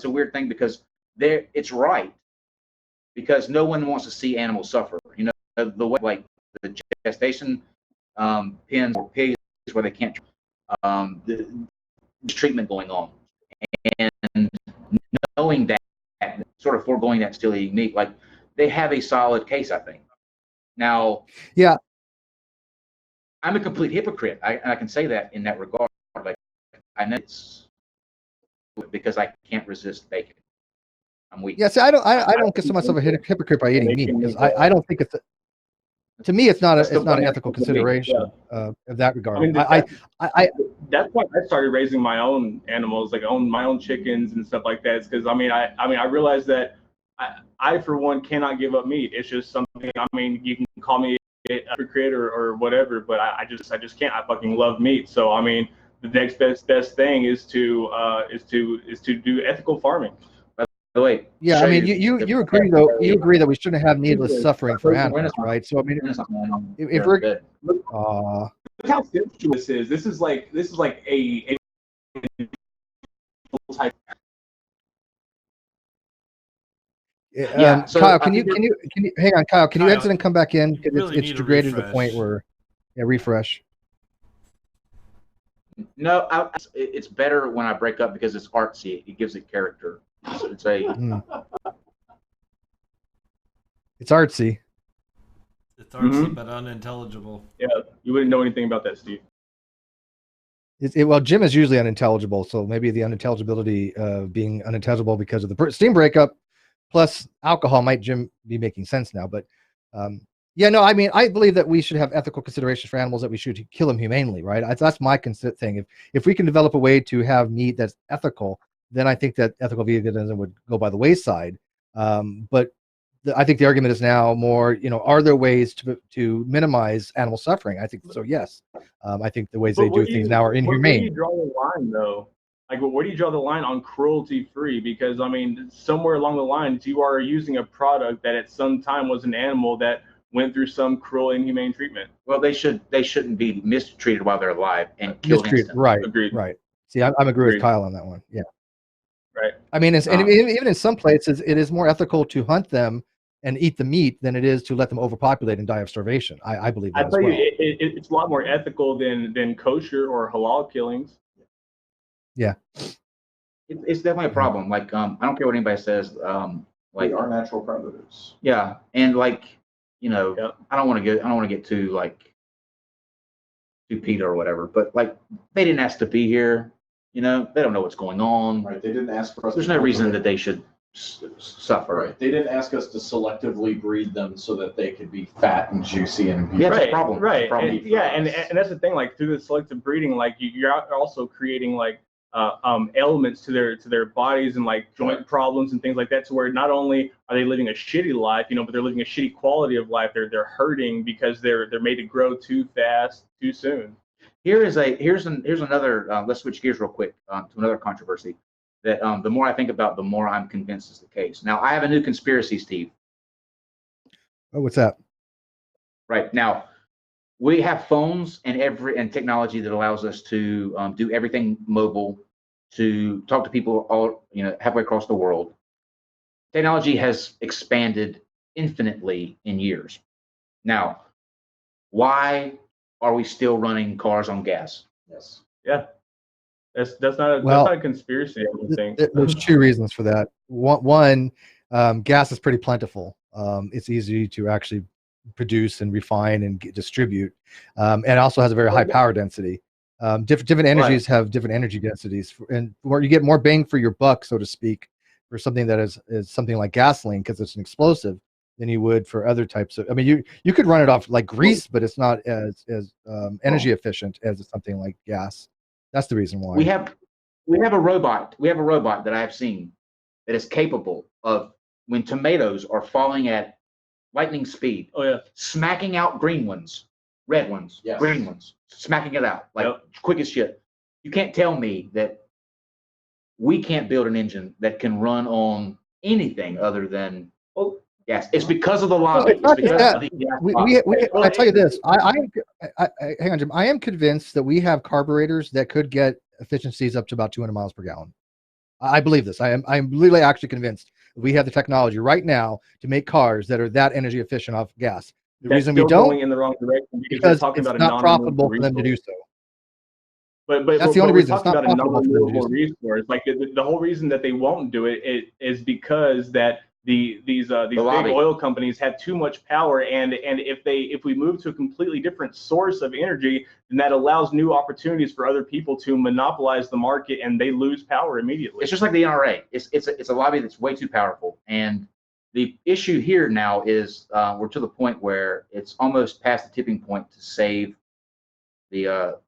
a weird thing because it's right because no one wants to see animals suffer. You know, the way like the gestation pens or pigs where they can't the treatment going on, and knowing that, sort of foregoing that still eating meat, like they have a solid case, I think. Now, yeah, I'm a complete hypocrite. I can say that in that regard. Like I know it's because I can't resist bacon. I'm weak. yeah. See, I don't consider myself a hypocrite by eating meat because I don't think it's. To me, it's not an ethical consideration of that regard. I mean, I that's why I started raising my own animals, like my own chickens and stuff like that. Because I realized that I for one cannot give up meat. It's just something. I mean, you can call me a hypocrite or whatever, but I just can't. I fucking love meat. So I mean, the next best thing is to do ethical farming. Wait, yeah, I mean, you agree though. You agree that we shouldn't have needless suffering for animals, right? So I mean, if we're Look how simple this is. This is like a type. So Kyle, can you hang on, Kyle? Can you Kyle, exit and come back in? Because really it's need a degraded to the refresh. point where, yeah, refresh. No, it's better when I break up because it's artsy. It gives it character. It's It's artsy. It's artsy but unintelligible. Yeah, you wouldn't know anything about that, Steve. Well, Jim is usually unintelligible, so maybe the unintelligibility of being unintelligible because of the steam breakup plus alcohol might Jim be making sense now. But yeah, no, I mean, I believe that we should have ethical considerations for animals, that we should kill them humanely, right? That's my thing. If we can develop a way to have meat that's ethical, then I think that ethical veganism would go by the wayside. But I think the argument is now more, you know, are there ways to minimize animal suffering? I think so, yes. I think the ways they do things now are inhumane. Where do you draw the line, though? Like, where do you draw the line on cruelty-free? Because, I mean, somewhere along the lines, you are using a product that at some time was an animal that went through some cruel, inhumane treatment. Well, they shouldn't be mistreated while they're alive and killed Mistreated, instantly. right? Agreed. Right. See, I'm agree with Kyle on that one. Yeah. Right. I mean, and even in some places, it is more ethical to hunt them and eat the meat than it is to let them overpopulate and die of starvation. I believe that I tell as well. you, it's a lot more ethical than kosher or halal killings. Yeah. It's definitely a problem. Like, I don't care what anybody says. Like, We are natural predators. yeah, and like, you know, I don't want to get too like too PETA or whatever, but like, they didn't ask to be here. You know, they don't know what's going on. Right, they didn't ask for us. There's no reason that they should suffer. Right, they didn't ask us to selectively breed them so that they could be fat and juicy and be. Yeah, right, it's a problem. right. It's a problem. And that's the thing. Like through the selective breeding, like you're also creating like ailments to their bodies and like joint problems and things like that. To where not only are they living a shitty life, you know, but they're living a shitty quality of life. They're hurting because they're made to grow too fast, too soon. Here's another. Let's switch gears real quick to another controversy that the more I think about, the more I'm convinced is the case. Now, I have a new conspiracy, Steve. Oh, what's that? Right now, we have phones and technology that allows us to do everything mobile, to talk to people all halfway across the world. Technology has expanded infinitely in years. Now, why are we still running cars on gas? Yes. Yeah. That's not a conspiracy, I don't think. There's two reasons for that. One, gas is pretty plentiful. It's easy to actually produce and refine and distribute, and it also has a very high power density. Different energies have different energy densities, and where you get more bang for your buck, so to speak, for something that is something like gasoline, because it's an explosive, than you would for other types of. I mean, you could run it off like grease, but it's not as energy efficient as something like gas. That's the reason why. We have a robot. We have a robot that I have seen that is capable of, when tomatoes are falling at lightning speed, Oh yeah, smacking out green ones red ones, Yes. green ones, smacking it out like quick as shit. You can't tell me that we can't build an engine that can run on anything other than gas. It's because of the lobby. It's not It's just because that. of the gas lobby. I tell you this, hang on, Jim. I am convinced that we have carburetors that could get efficiencies up to about 200 miles per gallon. I believe this. I'm really actually convinced we have the technology right now to make cars that are that energy efficient off gas. The That's reason we still don't going in the wrong direction because we're talking it's about not a profitable non-renewable for them to do resource. so. But That's the only we're reason. It's talking not about a profitable for them to do non-renewable so. resource. Like the whole reason that they won't do it is because that these big lobby. oil companies have too much power, and if we move to a completely different source of energy, then that allows new opportunities for other people to monopolize the market, and they lose power immediately. It's just like the NRA. It's a lobby that's way too powerful. And the issue here now is we're to the point where it's almost past the tipping point to save the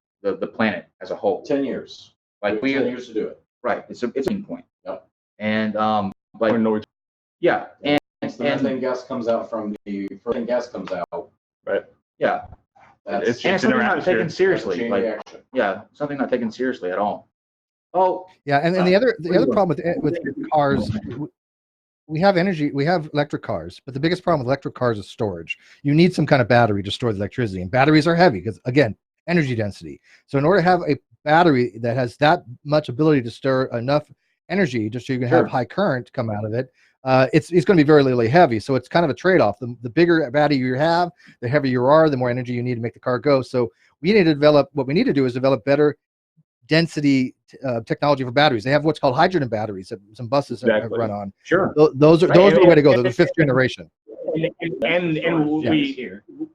planet as a whole. 10 years. Like We have 10 years to do it. right. It's a tipping point. Yep. And Or no- yeah. And The methane gas comes out from the methane gas comes out. Right. yeah. That's And it's something not taken that's a seriously. chain Like reaction. yeah, something not taken seriously at all. Oh, Yeah, and the other problem with cars, we have energy, we have electric cars, but the biggest problem with electric cars is storage. You need some kind of battery to store the electricity, and batteries are heavy because again, energy density. So in order to have a battery that has that much ability to store enough energy just so you can have high current come out of it, it's going to be very, really heavy. So it's kind of a trade-off. The bigger battery you have, the heavier you are, the more energy you need to make the car go. So we need to develop, what we need to do is develop better density technology for batteries. They have what's called hydrogen batteries that some buses have run on. sure. Those are the way to go. They're the fifth generation. And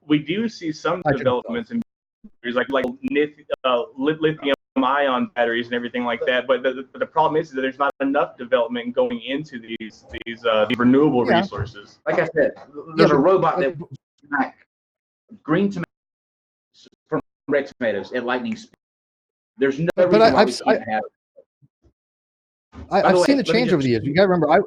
we do see some developments in batteries like lithium-ion batteries and everything like that. But the problem is that there's not enough development going into these renewable resources. Like I said, there's a robot that will smack green tomatoes from red tomatoes at lightning speed. There's no reason why we can't have it. I've seen the change over the years. You got to remember, I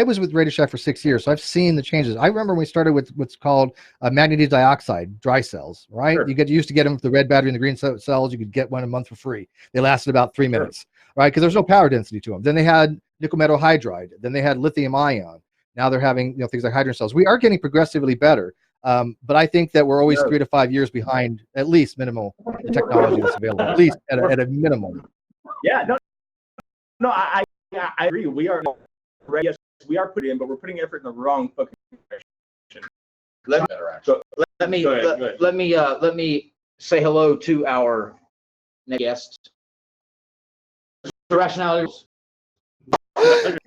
was with Radio Shack for 6 years, so I've seen the changes. I remember when we started with what's called magnesium dioxide dry cells, right? Sure. You used to get them with the red battery and the green cells. You could get one a month for free. They lasted about 3 minutes, right? Because there's no power density to them. Then they had nickel metal hydride. Then they had lithium ion. Now they're having things like hydrogen cells. We are getting progressively better. But I think that we're always 3 to 5 years behind, at least minimal, the technology that's available, at least at a minimum. Yeah, no, I agree. We are yes, we are putting in, but we're putting effort in the wrong fucking direction. Let me say hello to our next guest. Rationality.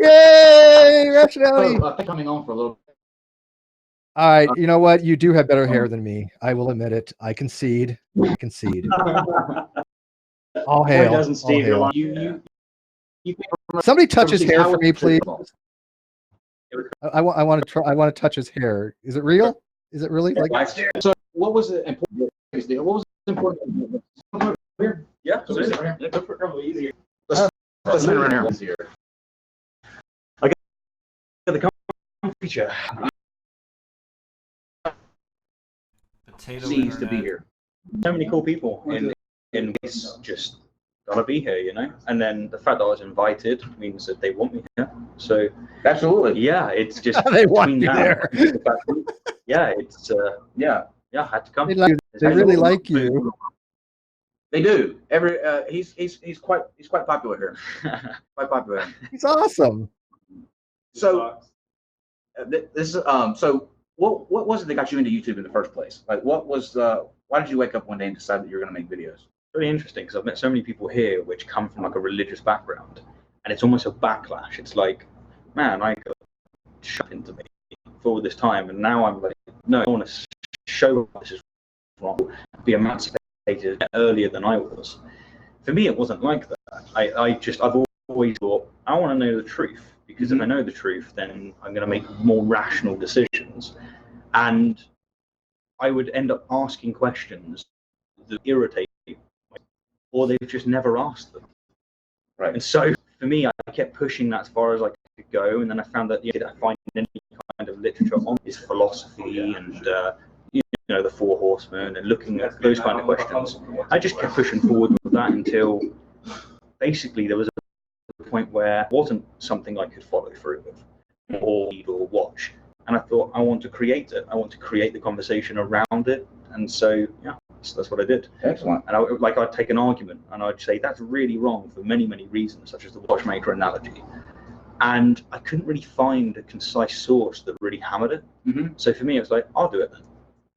Yay, rationality! Coming on for a little. All right, you know what? You do have better hair than me. I will admit it. I concede. All hail. Doesn't Steve? All hail. You Somebody touch his hair for me, please. I want to touch his hair. Is it real? Is it really? Like, so what was the important? What was the important? Here? Yeah, easier. Let's turn around here. Easier. I got the feature. Potato Seems to be internet. here. So many cool people in this just gotta be here, you know. And then the fact that I was invited means that they want me here. So absolutely, yeah, it's just they want you there. Yeah, it's yeah, I had to come. They really like you. They do. He's quite popular here. Quite popular. He's awesome. So this is so what was it that got you into YouTube in the first place? Like what was why did you wake up one day and decide that you're going to make videos? Really interesting because I've met so many people here which come from like a religious background, and it's almost a backlash. It's like, man, I got shut into me for all this time, and now I'm like, no, I want to show this is wrong, be emancipated earlier than I was. For me, it wasn't like that. I've always thought I want to know the truth, because if I know the truth, then I'm going to make more rational decisions, and I would end up asking questions that irritate me, or they've just never asked them. Right. And so for me, I kept pushing that as far as I could go, and then I found that I find any kind of literature on this philosophy and the Four Horsemen and looking at those kind of questions. I just kept pushing forward with that until basically there was a point where it wasn't something I could follow through with or read or watch. And I thought, I want to create it. I want to create the conversation around it. And so, yeah, that's what I did. Excellent. And I'd take an argument and I'd say that's really wrong for many, many reasons, such as the watchmaker analogy. And I couldn't really find a concise source that really hammered it. Mm-hmm. So for me, it was like, I'll do it.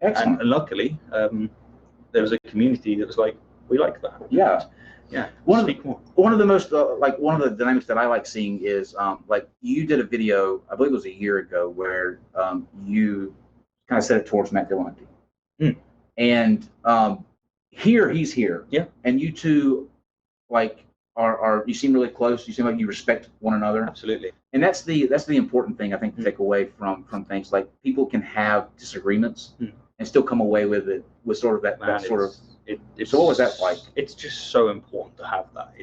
Excellent. And luckily, there was a community that was like, we like that. Yeah. Yeah. One of the most one of the dynamics that I like seeing is like you did a video, I believe it was a year ago, where you kind of set it towards Matt Dillahunty. Mm. And he's here. Yeah. And you two like are you seem really close. You seem like you respect one another. Absolutely. And that's the important thing I think to take away from things. Like people can have disagreements and still come away with it with sort of that sort of. So what was that like? It's just so important to have that.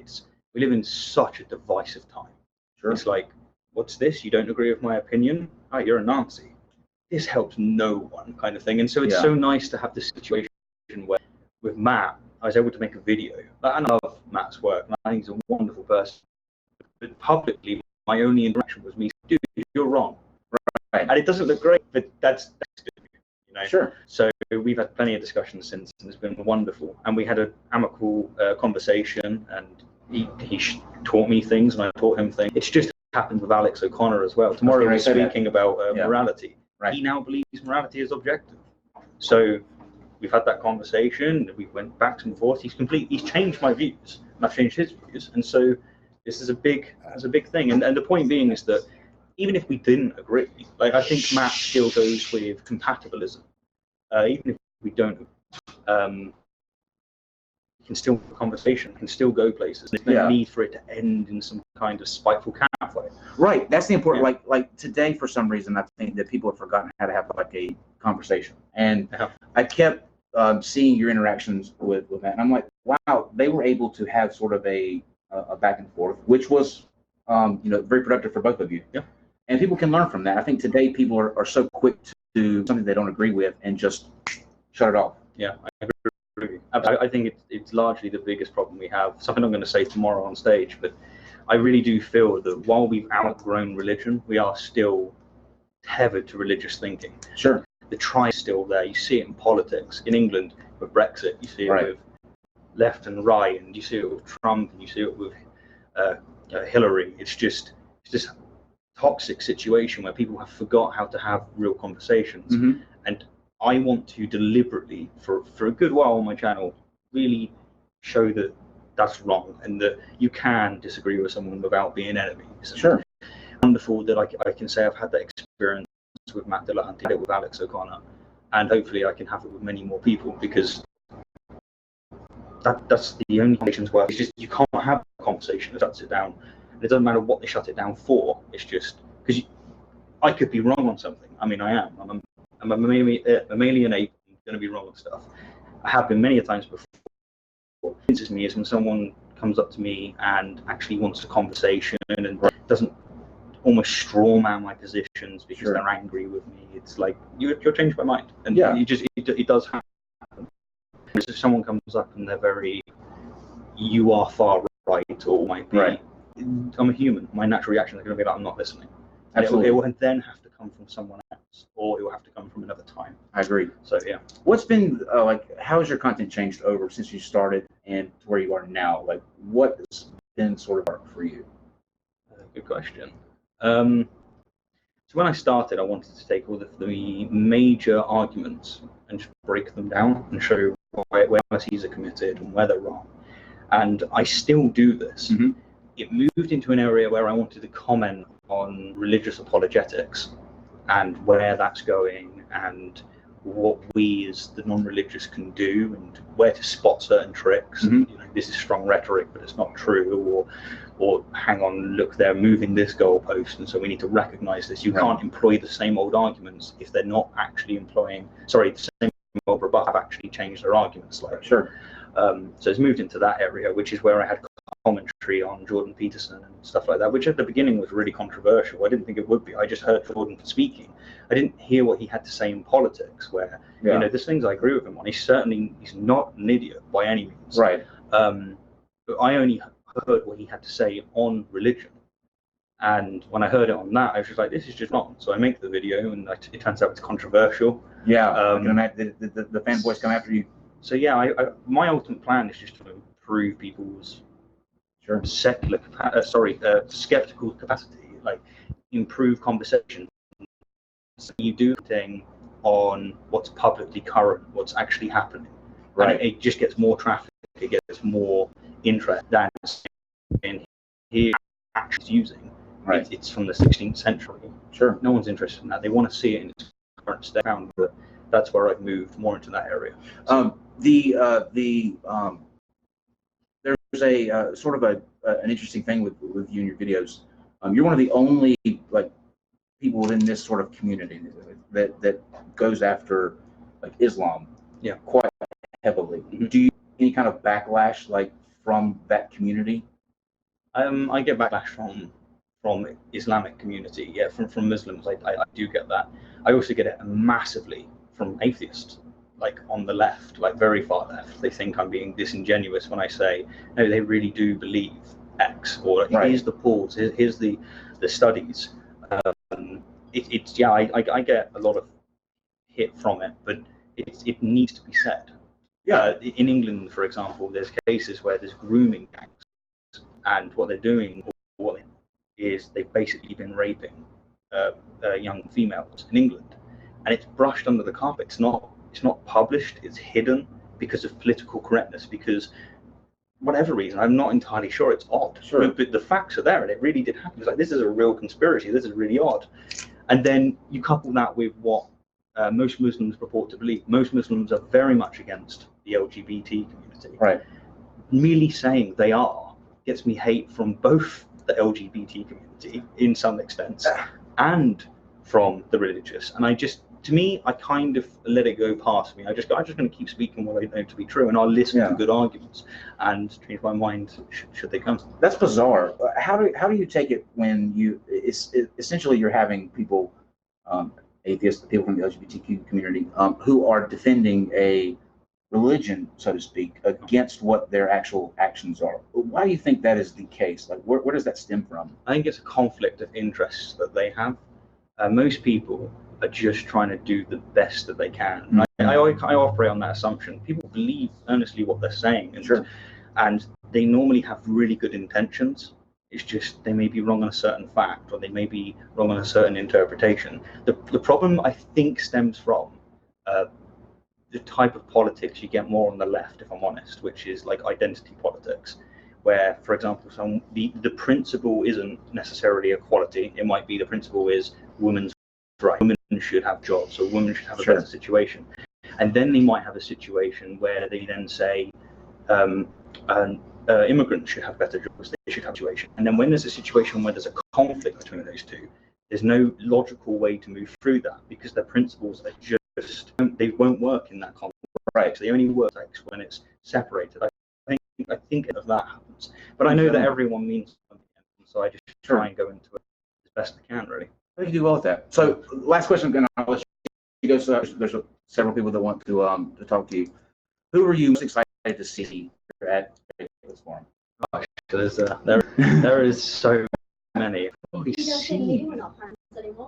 We live in such a divisive time. Sure. It's like, what's this? You don't agree with my opinion? Oh, you're a Nazi. This helps no one, kind of thing. And so it's so nice to have this situation where with Matt, I was able to make a video. And I love Matt's work. And I think he's a wonderful person. But publicly, my only interaction was me saying, dude, you're wrong. Right. And it doesn't look great, but that's good. Sure. So we've had plenty of discussions since, and it's been wonderful. And we had an amicable conversation, and he taught me things, and I taught him things. It's just happened with Alex O'Connor as well. Tomorrow we're speaking about morality. Right. He now believes morality is objective. So we've had that conversation. We went back and forth. He's changed my views, and I've changed his views. And so this is a big thing. And the point being is that even if we didn't agree, like I think Matt still goes with compatibilism. Even if we don't, can still have a conversation, can still go places. There's no need for it to end in some kind of spiteful conflict. Right. That's the important. Like today, for some reason, I think that people have forgotten how to have like a conversation. And I kept seeing your interactions with Matt, and I'm like, wow, they were able to have sort of a back and forth, which was very productive for both of you. Yeah. And people can learn from that. I think today people are so quick to do something they don't agree with and just shut it off. Yeah, I agree. I think it's largely the biggest problem we have. Something I'm going to say tomorrow on stage, but I really do feel that while we've outgrown religion, we are still tethered to religious thinking. Sure. The try is still there. You see it in politics. In England, with Brexit, you see it with left and right, and you see it with Trump, and you see it with Hillary. It's just this toxic situation where people have forgot how to have real conversations. Mm-hmm. And I want to deliberately, for a good while on my channel, really show that that's wrong and that you can disagree with someone without being enemies. Sure. Wonderful that I can say I've had that experience with Matt Dillahunty, with Alex O'Connor, and hopefully I can have it with many more people, because that's the only conditions where it's just you can't have a conversation that shuts it down. It doesn't matter what they shut it down for. It's just because I could be wrong on something. I mean, I am. I'm a mammalian ape. I'm going to be wrong on stuff. I have been many a times before. What convinces me is when someone comes up to me and actually wants a conversation and doesn't almost straw man my positions because they're angry with me. It's like you're changed my mind, and it does happen. If someone comes up and they're very, you are far right, or might be. Right. I'm a human. My natural reaction is going to be like, I'm not listening. And Absolutely. it will then have to come from someone else, or it will have to come from another time. I agree. So yeah. What's been how has your content changed over since you started and to where you are now? Like, what has been sort of art for you? Good question. So when I started, I wanted to take all the major arguments and just break them down and show where policies are committed and where they're wrong. And I still do this. Mm-hmm. It moved into an area where I wanted to comment on religious apologetics and where that's going and what we as the non-religious can do and where to spot certain tricks. Mm-hmm. This is strong rhetoric, but it's not true, or hang on, look, they're moving this goalpost, and so we need to recognize this. You can't employ the same old arguments if they're not actually the same old rebuff have actually changed their arguments slightly. Sure. So it's moved into that area, which is where I had commentary on Jordan Peterson and stuff like that, which at the beginning was really controversial. I didn't think it would be. I just heard Jordan speaking. I didn't hear what he had to say in politics, where, you know, there's things I agree with him on. He's not an idiot by any means. Right. But I only heard what he had to say on religion. And when I heard it on that, I was just like, this is just wrong. So I make the video, and it turns out it's controversial. Yeah, I can imagine the fanboys come after you. So yeah, my ultimate plan is just to improve people's skeptical capacity, like improve conversation. So you do thing on what's publicly current, what's actually happening. Right. And it just gets more traffic, it gets more interest than in here actually using. Right. It's from the 16th century. Sure. No one's interested in that. They want to see it in its current state. But that's where I've moved more into that area. So, there's a sort of an interesting thing with you and your videos. You're one of the only people within this sort of community that goes after Islam quite heavily. Mm-hmm. Do you get any kind of backlash from that community? I get backlash from Islamic community, from Muslims. I do get that. I also get it massively from atheists, on the left, very far left. They think I'm being disingenuous when I say, no, they really do believe X, or here's the polls, here's the studies. I get a lot of hit from it, but it needs to be said. In England, for example, there's cases where there's grooming gangs, and what they're doing is they've basically been raping young females in England, and it's brushed under the carpet. It's not published. It's hidden because of political correctness. Because whatever reason, I'm not entirely sure. It's odd. Sure. But the facts are there, and it really did happen. It's this is a real conspiracy. This is really odd. And then you couple that with what most Muslims purport to believe. Most Muslims are very much against the LGBT community. Right. Merely saying they are gets me hate from both the LGBT community in some extent and from the religious. And to me, I kind of let it go past me. I'm just going to keep speaking what I know to be true, and I'll listen to good arguments and change my mind should they come. That's bizarre. How do you take it when essentially you're having people, atheists, people from the LGBTQ community, who are defending a religion, so to speak, against what their actual actions are? Why do you think that is the case? Where does that stem from? I think it's a conflict of interests that they have. Most people are just trying to do the best that they can. Mm-hmm. I operate on that assumption. People believe earnestly what they're saying, and they normally have really good intentions. It's just they may be wrong on a certain fact, or they may be wrong on a certain interpretation. The problem, I think, stems from the type of politics you get more on the left, if I'm honest, which is identity politics, where, for example, the principle isn't necessarily equality. It might be the principle is women's rights. Women should have jobs, or women should have a better situation. And then they might have a situation where they then say immigrants should have better jobs, they should have a situation. And then when there's a situation where there's a conflict between those two, there's no logical way to move through that, because their principles are they won't work in that context. Right. They only work when it's separated. I think that happens. But I know that everyone means something, so I just try and go into it as best I can, really. You do well with that. So last question, and I'll let you go. So there's several people that want to talk to you. Who are you most excited to see at Faithless Forum? Gosh, there is so many.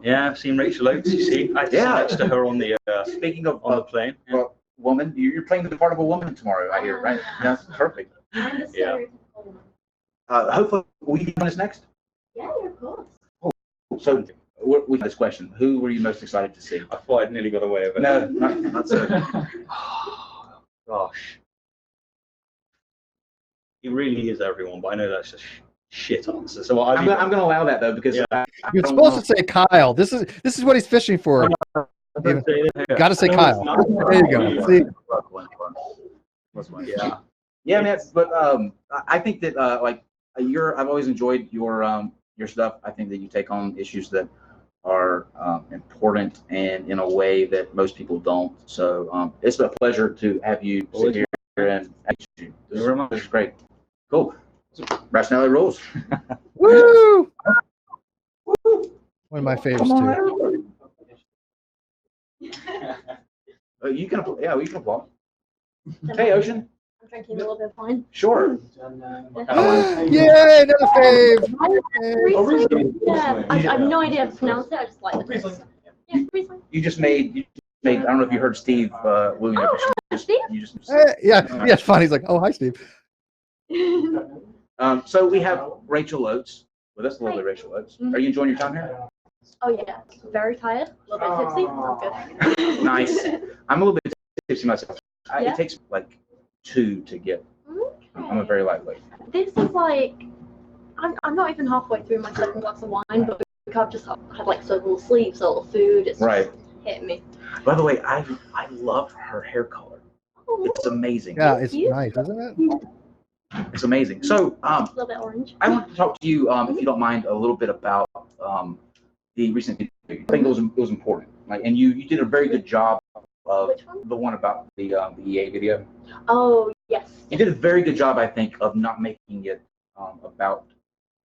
I've seen Rachel Oates. You see, I sit next to her on the speaking of on the plane. Woman, you're playing the part of a woman tomorrow, I hear, right? Yeah, perfect. Hopefully, will you join us next? Yeah, of course. Oh, so we have this question: who were you most excited to see? I thought I'd nearly got away with it. No, not so. Oh, gosh, it really is everyone, but I know that's just shit answer. So I'm going to allow that though, because you're supposed to say Kyle. This is what he's fishing for. Got to say Kyle. There you go. See? Yeah, man. But I think that I've always enjoyed your stuff. I think that you take on issues that are important and in a way that most people don't. So it's a pleasure to have you sit here and ask you. This is great. Cool. Rationality rules. Woo! One of my favorites too. You can, yeah, we can applaud. Hey, Ocean. I'm drinking a little bit of wine. Sure. Yay, another fave. Riesling? Yeah, I have no idea how to pronounce it. I just like the taste. Yeah, Riesling. You just made. I don't know if you heard Steve William. Steve? Yeah, it's funny. He's like, oh, hi, Steve. So we have Rachel Oates with us. Lovely Rachel Oates. Are you enjoying your time here? Oh yeah, very tired, a little bit tipsy. All good. Nice. I'm a little bit tipsy myself. Yeah? It takes like 2 to get. Okay. I'm a very lightweight. This is like, I'm not even halfway through my second glass of wine, but I've just had like so little sleep, so little food. It's Right. just hitting me. By the way, I love her hair color. It's amazing. Yeah, it's nice, isn't it? It's amazing. So, A little bit orange. I want to talk to you, if you don't mind, a little bit about the recent interview. I think it was important. Like, and you did a very good job of Which one? the one about the EA video. Oh yes. You did a very good job, I think, of not making it about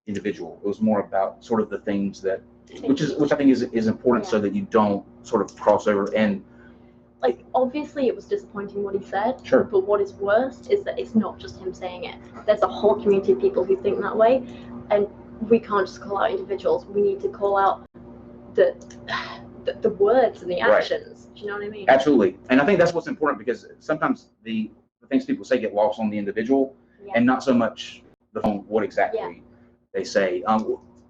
individual. It was more about sort of the things that, which I think is important, so that you don't sort of cross over. And Like, obviously it was disappointing what he said. Sure. But what is worse is that it's not just him saying it. There's a whole community of people who think that way, and we can't just call out individuals. We need to call out the words and the Right. actions. Do you know what I mean? absolutely, and I think that's what's important, because sometimes the things people say get lost on the individual, Yeah. and not so much on what exactly they say.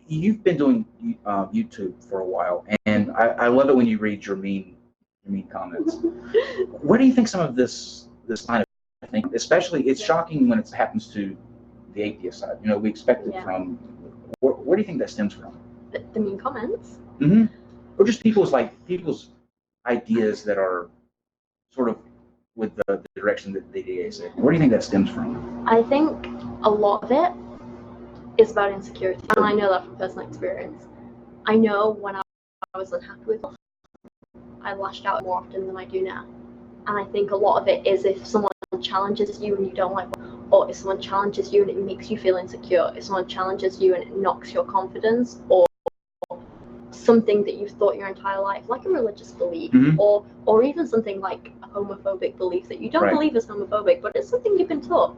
You've been doing YouTube for a while, and I love it when you read your mean comments. Where do you think some of this line of, I think, especially, it's shocking when it happens to the atheist side. You know, we expect it from. Where do you think that stems from? The mean comments. Mm-hmm. Or just people's ideas that are sort of with the direction that the DA say. Where do you think that stems from? I think a lot of it is about insecurity, and I know that from personal experience. I know when I was unhappy with myself, I lashed out more often than I do now. And I think a lot of it is if someone challenges you and you don't like, or if someone challenges you and it makes you feel insecure, if someone challenges you and it knocks your confidence, or something that you've thought your entire life, like a religious belief, or even something like a homophobic belief that you don't believe is homophobic, but it's something you've been taught.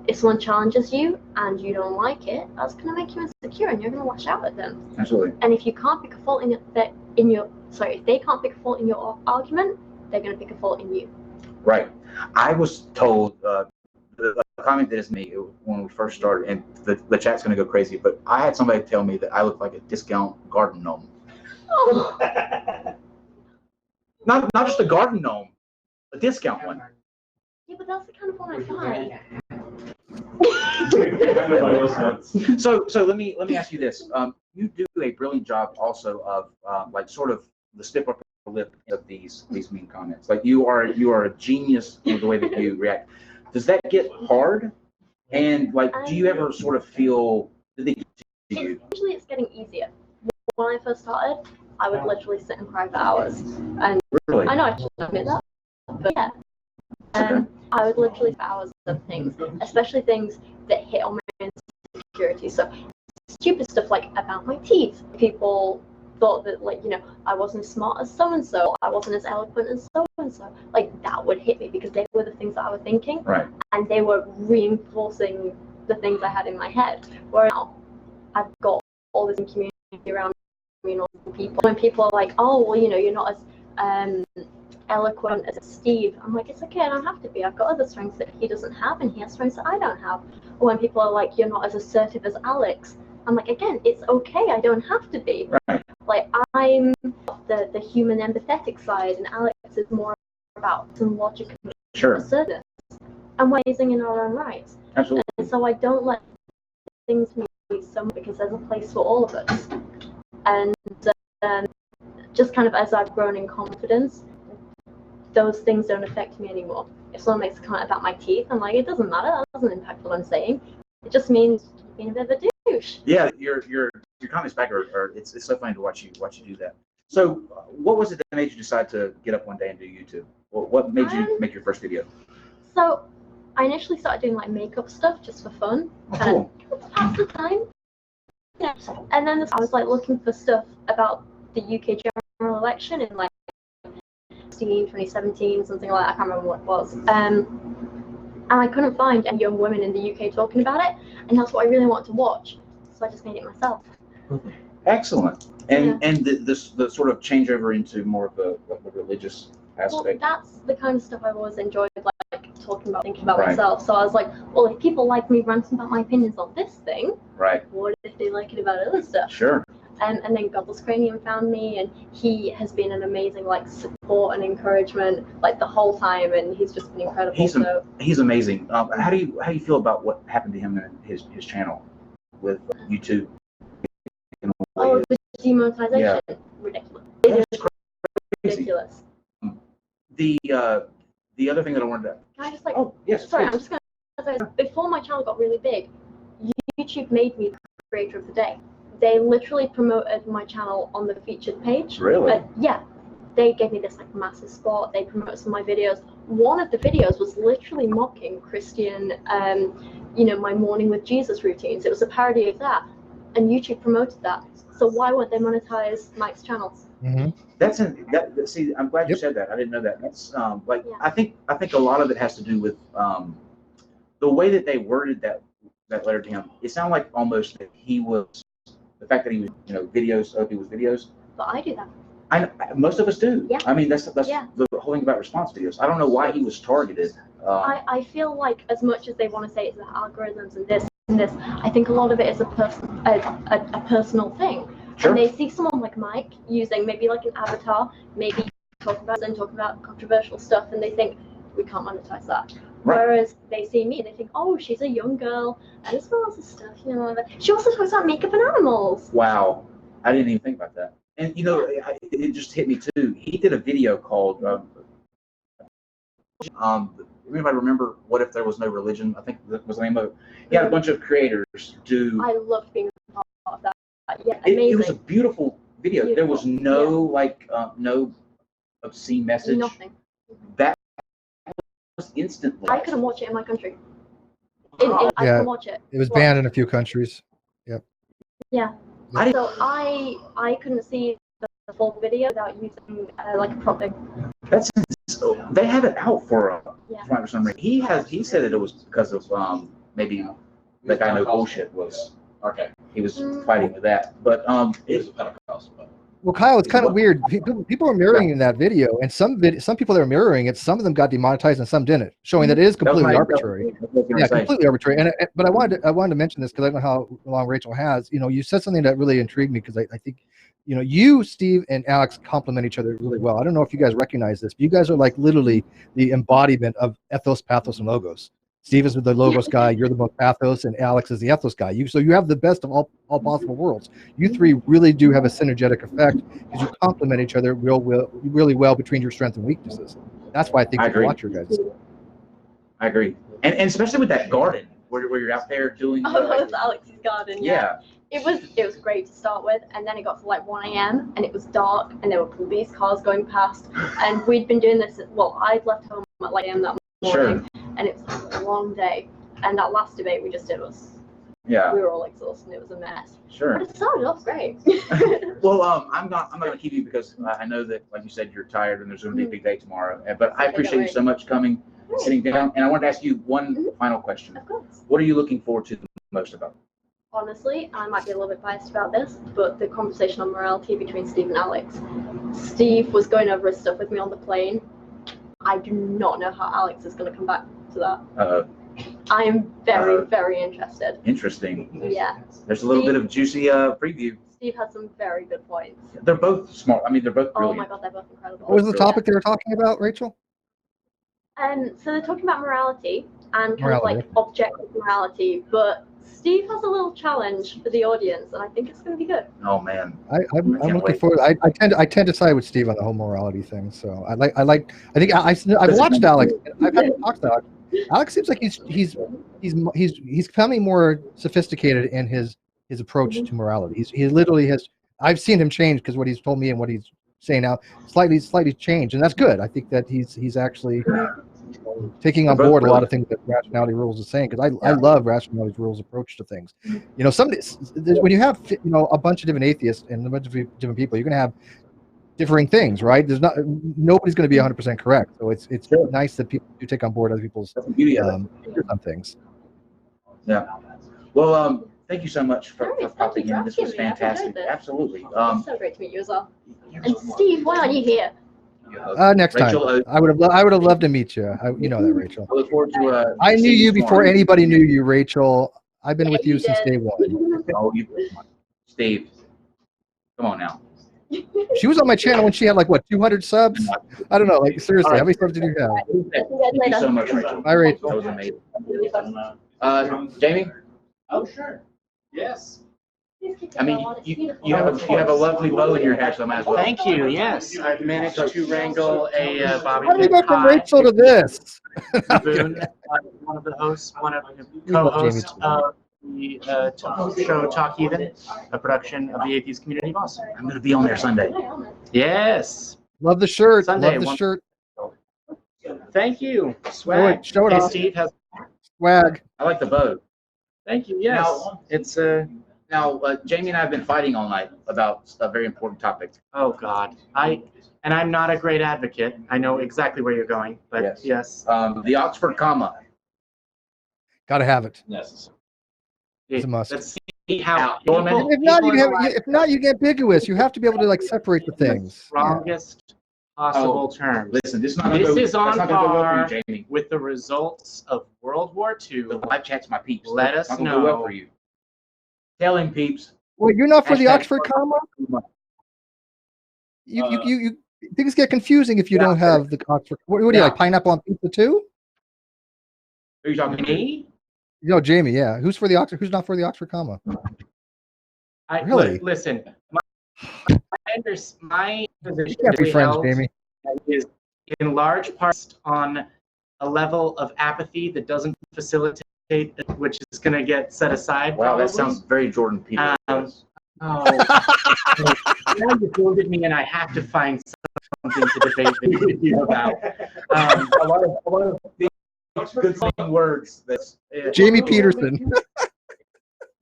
If someone challenges you and you don't like it, that's going to make you insecure, and you're going to lash out at them. Absolutely. And if you can't pick a fault if they can't pick a fault in your argument, they're going to pick a fault in you. Right. I was told the comment that is me when we first started, and the chat's going to go crazy, but I had somebody tell me that I look like a discount garden gnome. Oh. Not just a garden gnome, a discount one. Yeah, but that's the kind of one I buy. So let me ask you this. You do a brilliant job also of like sort of the stiff upper lip of these mean comments. Like you are a genius in the way that you react. Does that get hard? And like, do you ever sort of feel that they get to you? Usually it's getting easier. When I first started, I would literally sit and cry for hours. And Really? I know I shouldn't admit that, but yeah. And I would literally for hours of things, especially things that hit on my insecurity. So stupid stuff like about my teeth. People thought that, like, you know, I wasn't as smart as so-and-so, I wasn't as eloquent as so-and-so. Like, that would hit me because they were the things that I was thinking. Right. And they were reinforcing the things I had in my head. Where now I've got all this community around me and all the people. When people are like, oh, well, you know, you're not as eloquent as Steve. I'm like, it's okay, I don't have to be. I've got other strengths that he doesn't have, and he has strengths that I don't have. Or when people are like, you're not as assertive as Alex. I'm like, again, it's okay, I don't have to be. Right. Like, I'm the human empathetic side, and Alex is more about some logic and assertiveness. And we're amazing in our own rights. Absolutely. And so I don't let things mean so much, because there's a place for all of us. And just kind of as I've grown in confidence, those things don't affect me anymore. If someone makes a comment about my teeth, I'm like, it doesn't matter, that doesn't impact what I'm saying. It just means being a bit of a douche. Yeah, your comments back are it's so funny to watch you do that. So, what was it that made you decide to get up one day and do YouTube? What made you make your first video? So, I initially started doing like makeup stuff just for fun. Oh, cool. And pass the time. Yeah. And then I was like looking for stuff about the UK general election in like 2017, something like that. I can't remember what it was. And I couldn't find any young women in the UK talking about it, and that's what I really wanted to watch. So I just made it myself. Excellent. And Yeah. and the sort of changeover into more of the religious Well, aspect. that's the kind of stuff I've always enjoyed, like talking about, thinking about Right. myself. So I was like, well, if people like me ranting about my opinions on this thing, Right. what if they like it about other stuff? Sure. And then Godless Cranium found me, and he has been an amazing like support and encouragement like the whole time, and he's just been incredible. He's amazing. How do you feel about what happened to him and his channel with YouTube? Oh, the demonetization, Yeah. ridiculous. That's It is crazy. ridiculous. The other thing that I wanted to. Can I just like? Oh yes. Sorry, please. I'm just gonna say, before my channel got really big, YouTube made me creator of the day. They literally promoted my channel on the featured page. Really? Yeah. They gave me this like massive spot. They promoted some of my videos. One of the videos was literally mocking Christian, my morning with Jesus routines. It was a parody of that, and YouTube promoted that. So why won't they monetize Mike's channel? Mm-hmm. See, I'm glad you Yep. said that. I didn't know that. That's Yeah. I think a lot of it has to do with the way that they worded that letter to him. It sounded like almost that he was the fact that he was videos. Other people's videos. But I do that. Most of us do. Yeah. I mean, that's Yeah. the whole thing about response videos. I don't know why he was targeted. I feel like as much as they want to say it's the algorithms and this and this, I think a lot of it is a personal thing. Sure. And they see someone like Mike using maybe like an avatar, maybe talking about controversial stuff, and they think we can't monetize that. Right. Whereas they see me and they think, oh, she's a young girl, and this lots of stuff, She also talks about makeup and animals. Wow, I didn't even think about that. And it just hit me too. He did a video called anybody remember What If There Was No Religion? I think that was the name of it. He had a bunch of creators do. I loved being part of that. Yeah, It amazing. was a beautiful video. There was no no obscene message. Nothing. That was instantly. I couldn't watch it in my country. I Yeah. couldn't watch it. It was banned in a few countries. Yep. Yeah. I didn't- So I couldn't see the full video without using like a proper. That's they have it out for Yeah. for some reason. He said that it was because of maybe the guy No Bullshit was Okay. he was fighting with that, but He was a Pentecostal, but Well, Kyle, it's kind of weird. People are mirroring in that video, and some people that are mirroring it, some of them got demonetized and some didn't, showing that it is completely arbitrary. Yeah, completely arbitrary. But I wanted to mention this because I don't know how long Rachel has. You said something that really intrigued me because I think, you, Steve, and Alex complement each other really well. I don't know if you guys recognize this, but you guys are like literally the embodiment of ethos, pathos, and logos. Steve is the logos guy, you're the most pathos, and Alex is the ethos guy. So you have the best of all possible worlds. You three really do have a synergetic effect because you complement each other really well between your strengths and weaknesses. That's why I think I people agree. watch your guys. I agree, and especially with that garden where you're out there doing. Oh, that was Alex's garden. Yeah. It was great to start with, and then it got to like 1 a.m. and it was dark, and there were police cars going past, and we'd been doing this. Well, I'd left home at like 1 a.m. that morning, and it was a long day. And that last debate we just did was, we were all exhausted, and it was a mess. Sure. But it started off great. Well, I'm not going to keep you because I know that, like you said, you're tired and there's going to be a big day tomorrow. But I appreciate you so much coming, sitting down, and I wanted to ask you one final question. Of course. What are you looking forward to the most about? Honestly, I might be a little bit biased about this, but the conversation on morality between Steve and Alex. Steve was going over his stuff with me on the plane. I do not know how Alex is going to come back to that. I am very, very interested. Interesting. Yeah. There's a little bit of juicy preview. Steve has some very good points. They're both smart. I mean, they're both Oh brilliant. my god, they're both incredible. What was the topic they were talking about, Rachel? So they're talking about morality and kind of Morality. like objective morality, but Steve has a little challenge for the audience, and I think it's going to be good. Oh man. I'm can't looking wait. forward. I tend to side with Steve on the whole morality thing. So I think I've watched Alex. I've had to talk to Alex. Alex seems like he's becoming more sophisticated in his approach to morality. He literally has. I've seen him change because what he's told me and what he's saying now slightly changed, and that's good. I think that he's actually taking on board a lot of things that Rationality Rules is saying, because I love Rationality Rules' approach to things. You know, when you have a bunch of different atheists and a bunch of different people, you're going to have differing things, right? Nobody's going to be 100% correct. So it's nice that people do take on board other people's views on things. Yeah. Well, thank you so much for popping in. This was fantastic. Absolutely. It's so great to meet you as well. And Steve, why aren't you here? Next Rachel, time. I would have loved to meet you. You know that, Rachel. I look forward to. I knew you before tomorrow. anybody knew you, Rachel. I've been with you since day one. Oh, Steve. Come on now. She was on my channel when she had 200 subs. I don't know, seriously, how many subs did you have? Thank you so much, Rachel. Bye, Rachel. That was amazing. Jamie? Oh, sure. Yes. I mean, you have a lovely bow in your hair, so I might as well. Thank you. Yes, I've managed to wrangle a bobby How do you pin go from tie. Rachel to this? Boone, one of the hosts, one of the co-hosts of the show Talk Heathen, a production of the Atheist Community Boss. I'm going to be on there Sunday. Yes. Love the shirt. Sunday, Love the shirt. Thank you. Swag. Show it Hey, off. Steve has. Swag. I like the bow. Thank you. Yes. Now, It's Now, Jamie and I have been fighting all night about a very important topic. Oh God. I'm not a great advocate. I know exactly where you're going, but yes. The Oxford comma. Gotta have it. Necessary. It's a must. Let's see how. If not, you get ambiguous. You have to be able to separate the things. Strongest possible terms. Listen, this is not This gonna is go, on that's not gonna go well par for you, Jamie. with the results of World War II. The live chat's my peeps. Let It's us not gonna go well know. for you. Tell him, peeps. Well, you're not for the Hashtag Oxford comma. You things get confusing if you don't have the Oxford. What do you like? Pineapple on pizza too? Who are you talking to? Me? No, Jamie. Yeah, who's for the Oxford? Who's not for the Oxford comma? Really? Listen, my position You can't be friends, Jamie. is in large part on a level of apathy that doesn't facilitate, which is going to get set aside. Wow, probably. that sounds very Jordan Peterson. Now you wounded me, and I have to find something to debate with you about. A lot of good sounding words. That's Jamie Peterson.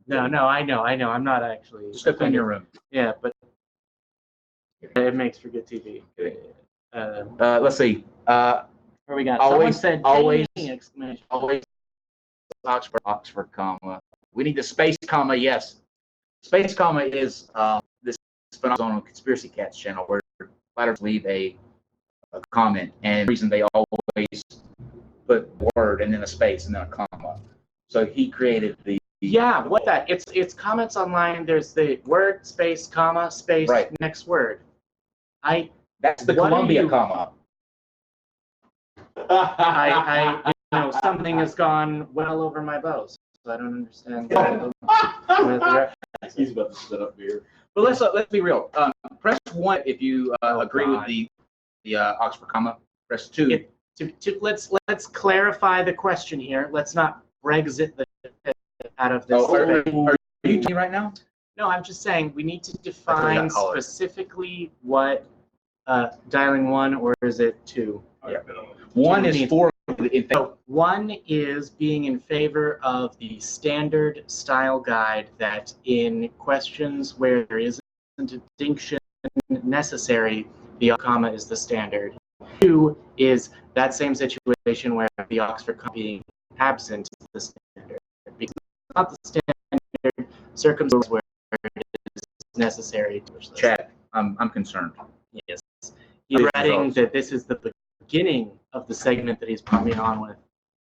No, I know. I'm not actually. Just go clean your room. Yeah, but it makes for good TV. Let's see. Where we got? Always, Someone said always, "Dang!" exclamation. always. Oxford comma. We need the space comma. Yes, space comma is this phenomenon on Conspiracy Cats channel where flatters leave a comment, and the reason they always put word and then a space and then a comma. So he created the. Yeah, what that? It's comments online. There's the word space comma space next word. That's the Columbia comma. Something has gone well over my bow, so I don't understand. He's about to set up beer. But let's be real. Press 1 if you agree with the Oxford comma. Press 2. Let's clarify the question here. Let's not Brexit the out of this. Are you telling right now? No, I'm just saying we need to define specifically what dialing 1 or is it 2? Yeah. 1 is for. So 1 is being in favor of the standard style guide that in questions where there isn't a distinction necessary, the comma is the standard. 2 is that same situation where the Oxford comma being absent is the standard. Because it's not the standard circumstances where it is necessary to push this. Chat, I'm concerned. Yes. He's regretting that this is the beginning of the segment that he's brought me on with.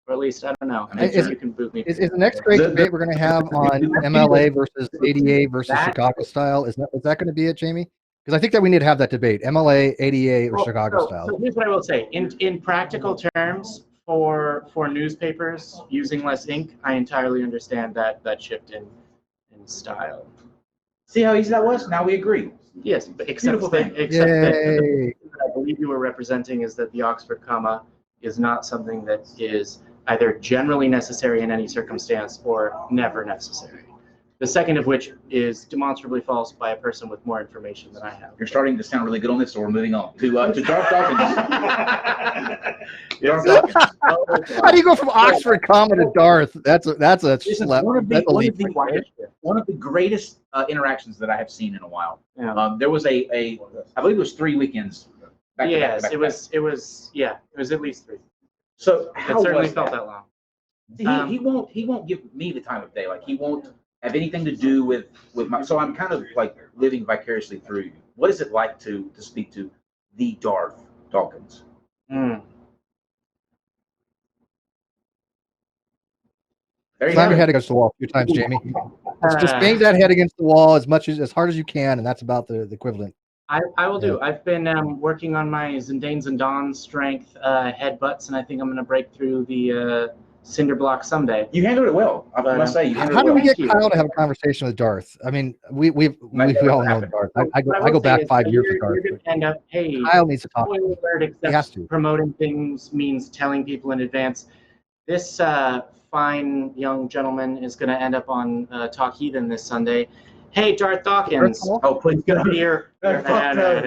Or at least, I don't know. You can boot me. Is the next great debate we're going to have on MLA versus ADA versus Chicago style? Is that going to be it, Jamie? Because I think that we need to have that debate. MLA, ADA, or Chicago style. So here's what I will say. In practical terms, for newspapers using less ink, I entirely understand that shift in style. See how easy that was? Now we agree. Yes, but except that I believe you were representing is that the Oxford comma is not something that is either generally necessary in any circumstance or never necessary. The second of which is demonstrably false by a person with more information than I have. You're starting to sound really good on this, so we're moving on to Darth Dawkins. How do you go from Oxford comma to Darth? That's a Listen, slap. one of That's a leap. one of the greatest interactions that I have seen in a while. Yeah. There was I believe it was 3 weekends. Back to back Yes, to back it to was. It was. Yeah, it was at least 3. So It how certainly was felt that? that long. See, he won't give me the time of day. Like, he won't have anything to do with my. So I'm kind of like living vicariously through you. What is it like to speak to the Darth Dawkins? Slam your head against the wall a few times, Jamie. Just bang that head against the wall as hard as you can, and that's about the equivalent. I will do. I've been working on my Zindane's and Dawn's strength headbutts, and I think I'm going to break through the cinder block someday. You handled it well. I must say, you handled How it do well. we get Kyle to have a conversation with Darth? I mean, we all know Darth. I go back 5 years with Darth. You're going to end up, hey, Kyle needs to talk. spoiler alert, He has except to. promoting things means telling people in advance. This fine young gentleman is going to end up on Talk Heathen this Sunday. Hey, Darth Dawkins. Oh, please. Going to be here. Wait, seriously.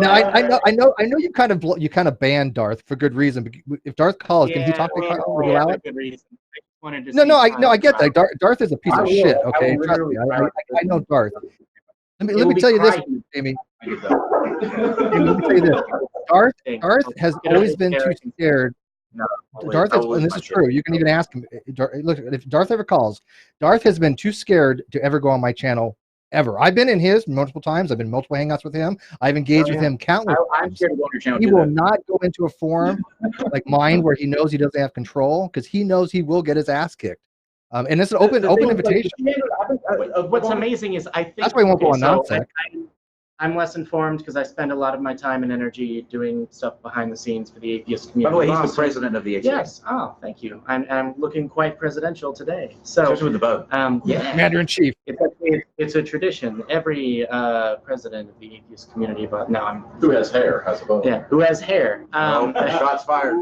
Now, I know you kind of banned Darth for good reason. If Darth calls, can he talk to Kyle? Would you allow it? Good reason. No, I get that. Darth is a piece of shit. Okay, trust me. I know Darth. Let me tell you this, Jamie. Let me tell you this. Darth has always been too scared. Darth is, and this is true. You can even ask him. Look, if Darth ever calls, Darth has been too scared to ever go on my channel ever. I've been in his multiple times. I've been multiple hangouts with him. I've engaged with him countless I'm times. scared to go on your channel. He will not go into a forum like mine where he knows he doesn't have control, because he knows he will get his ass kicked. And it's an open invitation. What's amazing is I think That's why he won't go on NonSec. I'm less informed because I spend a lot of my time and energy doing stuff behind the scenes for the atheist community. By the way, he's the president of the ATA. Yes. Oh, thank you. I'm looking quite presidential today. So, especially with the bow. Yeah. Commander in Chief. It's a tradition. Every president of the atheist community, but now Who has hair has a bow. Yeah. Who has hair? Shots fired.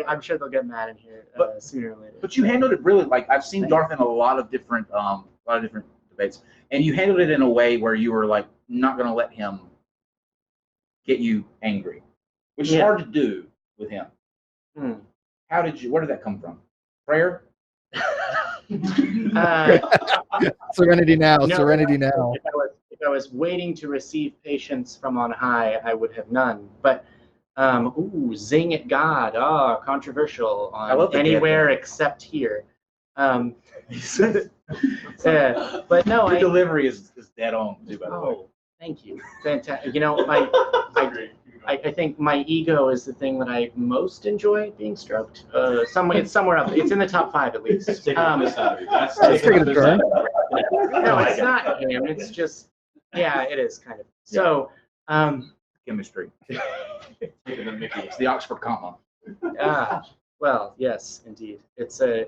I'm sure they'll get mad in here sooner or later. But you handled it really, like, I've seen Darth in a lot of different debates, and you handled it in a way where you were like not going to let him get you angry, which is hard to do with him. Where did that come from? Prayer? Serenity now. No, Serenity now. If I was waiting to receive patience from on high, I would have none. But zing at God. Controversial on anywhere except here. But no, your delivery is dead on too, by the way. Thank you. Fantastic. You know, I think my ego is the thing that I most enjoy being stroked. It's somewhere up. It's in the top 5 at least. Let's take a turn. No, it's not him. It's just, yeah, it is kind of. So, chemistry. It's the Oxford comma. Well, yes, indeed. It's a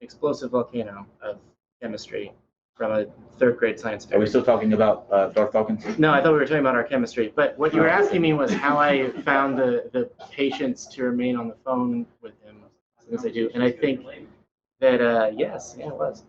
explosive volcano of chemistry from a 3rd grade science fair. Are we still talking about Darth Dawkins? No, I thought we were talking about our chemistry. But what you were asking me was how I found the patience to remain on the phone with him as I do. And I think that it was.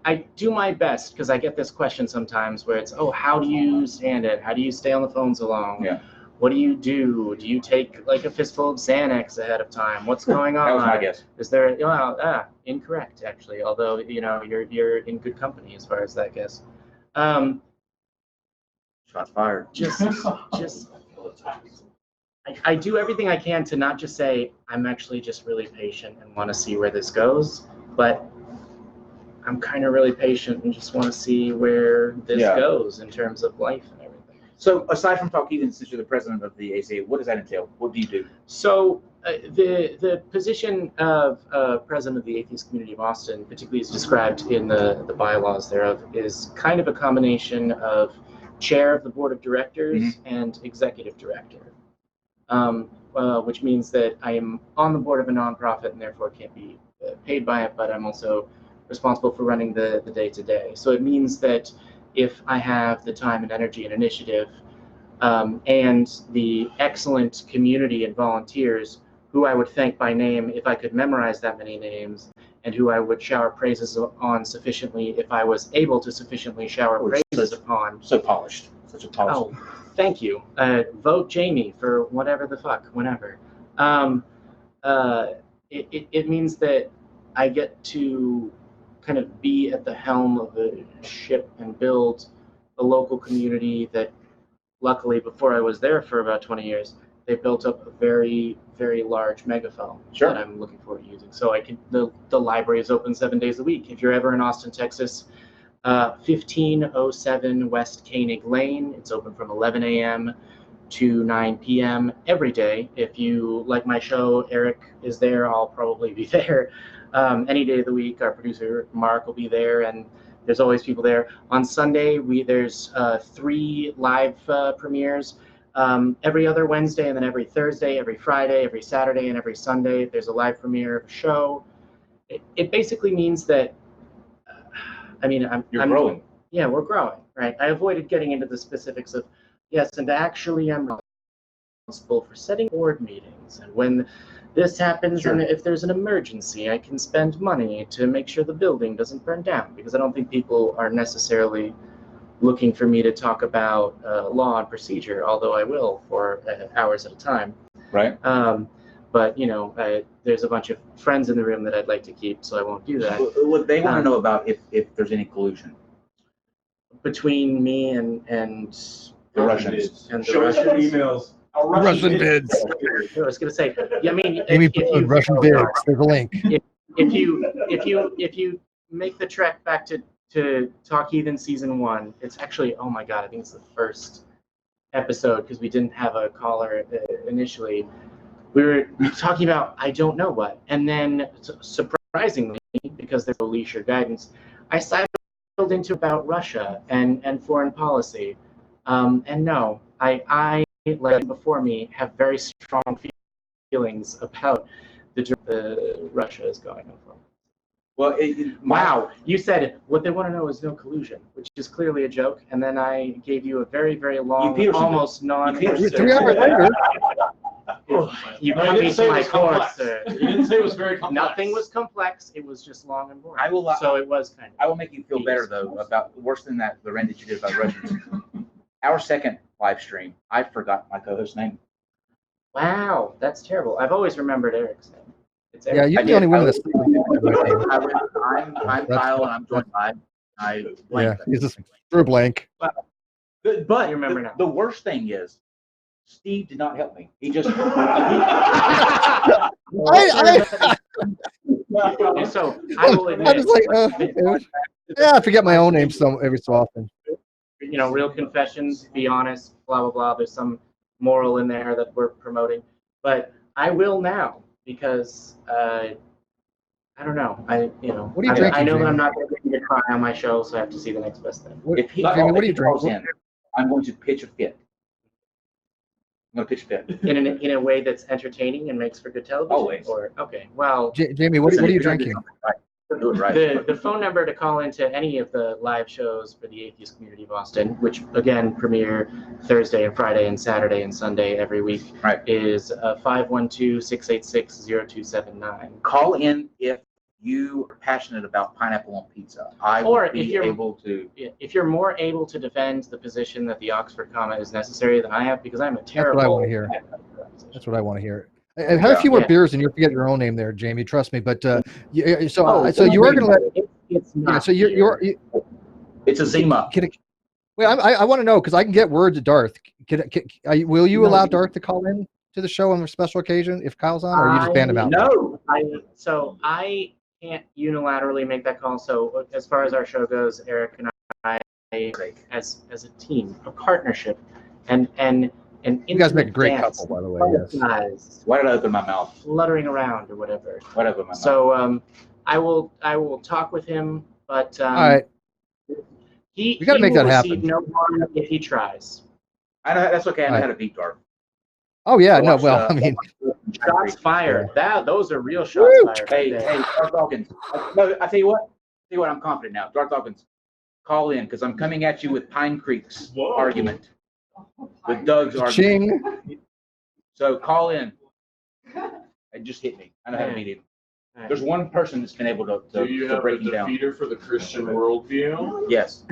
I do my best, because I get this question sometimes where it's, how do you stand it? How do you stay on the phone so long? Yeah. What do you do? Do you take like a fistful of Xanax ahead of time? What's going on? That was my guess. Is there, incorrect actually, although, you're in good company as far as that goes. Shots fired. I do everything I can to not just say, I'm actually just really patient and want to see where this goes, but I'm kind of really patient and just want to see where this goes in terms of life and everything. So aside from Talk Heathen, since you're the president of the ACA, what does that entail? What do you do? So the position of president of the atheist community of Austin, particularly as described in the bylaws thereof, is kind of a combination of chair of the board of directors and executive director, which means that I am on the board of a nonprofit and therefore can't be paid by it, but I'm also responsible for running the day-to-day. So it means that if I have the time and energy and initiative, and the excellent community and volunteers who I would thank by name if I could memorize that many names, and who I would shower praises on sufficiently if I was able to sufficiently shower praises upon. So polished. Such a polished. Oh, thank you. Vote Jamie for whatever the fuck, whenever. It means that I get to kind of be at the helm of the ship and build a local community that, luckily, before I was there for about 20 years, they built up a very, very large megaphone that I'm looking forward to using. So I can, the library is open 7 days a week. If you're ever in Austin, Texas, 1507 West Koenig Lane. It's open from 11 a.m. to 9 p.m. every day. If you like my show, Eric is there. I'll probably be there. Any day of the week, our producer Mark will be there, and there's always people there. On Sunday, there's 3 live premieres. Every other Wednesday, and then every Thursday, every Friday, every Saturday, and every Sunday, there's a live premiere of a show. It basically means that, I'm growing. Yeah, we're growing, right? I avoided getting into the specifics of, yes, and actually I'm responsible for setting board meetings, and when this happens, and if there's an emergency, I can spend money to make sure the building doesn't burn down, because I don't think people are necessarily looking for me to talk about law and procedure, although I will for hours at a time. Right. But, there's a bunch of friends in the room that I'd like to keep, so I won't do that. What they want to know about if there's any collusion between me and the Russians. And the Russians. Emails. Russian bids. I was going to say, Russian bids. There's a link. If you make the trek back to Talk Heathen Season 1, it's actually, oh my God, I think it's the first episode, because we didn't have a caller initially. We were talking about I don't know what, and then surprisingly, because there's no leash or guidance, I sidled into about Russia and foreign policy. And no, I like before me, have very strong feelings about the Russia is going on. Well, wow, you said what they want to know is no collusion, which is clearly a joke, and then I gave you a very, very long, almost non. 3 hours later. You got me to my course, sir. You didn't say it was very complex. Nothing was complex. It was just long and boring. I will. So it was kind of. I will make you feel better though about worse than that. The rant that you did about Russians. Our second live stream, I forgot my co-host's name. Wow, that's terrible. I've always remembered Eric's name. It's Eric. Yeah, you're the only one that's. I'm Kyle, and I'm joined by. He's just through blank. But you remember now. The worst thing is, Steve did not help me. He just. And so I will admit. I was like, I forget my own name every so often. Real confessions, be honest, blah, blah, blah. There's some moral in there that we're promoting. But I will now, because I don't know. What are you drinking? I know that I'm not going to cry on my show, so I have to see the next best thing. What are you drinking? I'm going to pitch a fit. I'm going to pitch a fit. In a way that's entertaining and makes for good television? Always. Okay, well. Jamie, what are you drinking? Do it right. The phone number to call into any of the live shows for the atheist community of Austin, which again premiere Thursday and Friday and Saturday and Sunday every week, is 512-686-0279. Call in if you are passionate about pineapple on pizza. If you're more able to defend the position that the Oxford comma is necessary than I have, because I'm a terrible. That's what I want to hear. That's what I want to hear. I've had a few more beers, and you'll forget your own name there, Jamie. Trust me. But so you are going to let. It's not. So you're. It's a Zima. Wait, I want to know, because I can get word to Darth. Will you allow Darth to call in to the show on a special occasion if Kyle's on, or you just ban him out? No. I can't unilaterally make that call. So as far as our show goes, Eric and I, as a team, a partnership, and you guys make a great couple, by the way. Yes. Why did I open my mouth? Fluttering around or whatever. Whatever. My so I will talk with him, but all right. We got to make that happen. No harm if he tries. I know that's okay. I know how to beat Darth. Oh yeah, no. Well, I mean, shots fired. Those are real shots fired. Hey, Darth Dawkins. No, I tell you what. I'm confident now. Darth Dawkins, call in, because I'm coming at you with Pine Creek's argument. with Doug's argument. Ching. So call in. It just hit me. I don't have a meeting. There's one person that's been able to Do you have a break him down. defeater for the Christian worldview? Yes.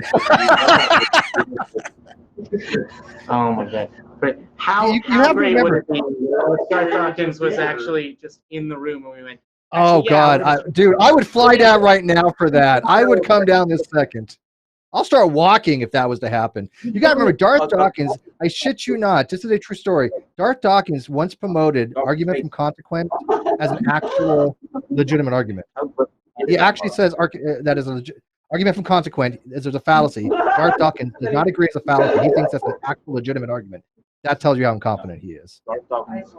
Oh my God. But how, You how have to great would remember- it be if Darth Dawkins was actually just in the room when we went, Oh Actually, yeah, God, dude, I would fly down right now for that. I would come down this second. I'll start walking if that was to happen. You got to remember, Darth Dawkins. I shit you not. This is a true story. Darth Dawkins once promoted argument from consequence as an actual legitimate argument. He actually says that is a argument from consequence. There's a fallacy. Darth Dawkins does not agree it's a fallacy. He thinks that's an actual legitimate argument. That tells you how incompetent he is.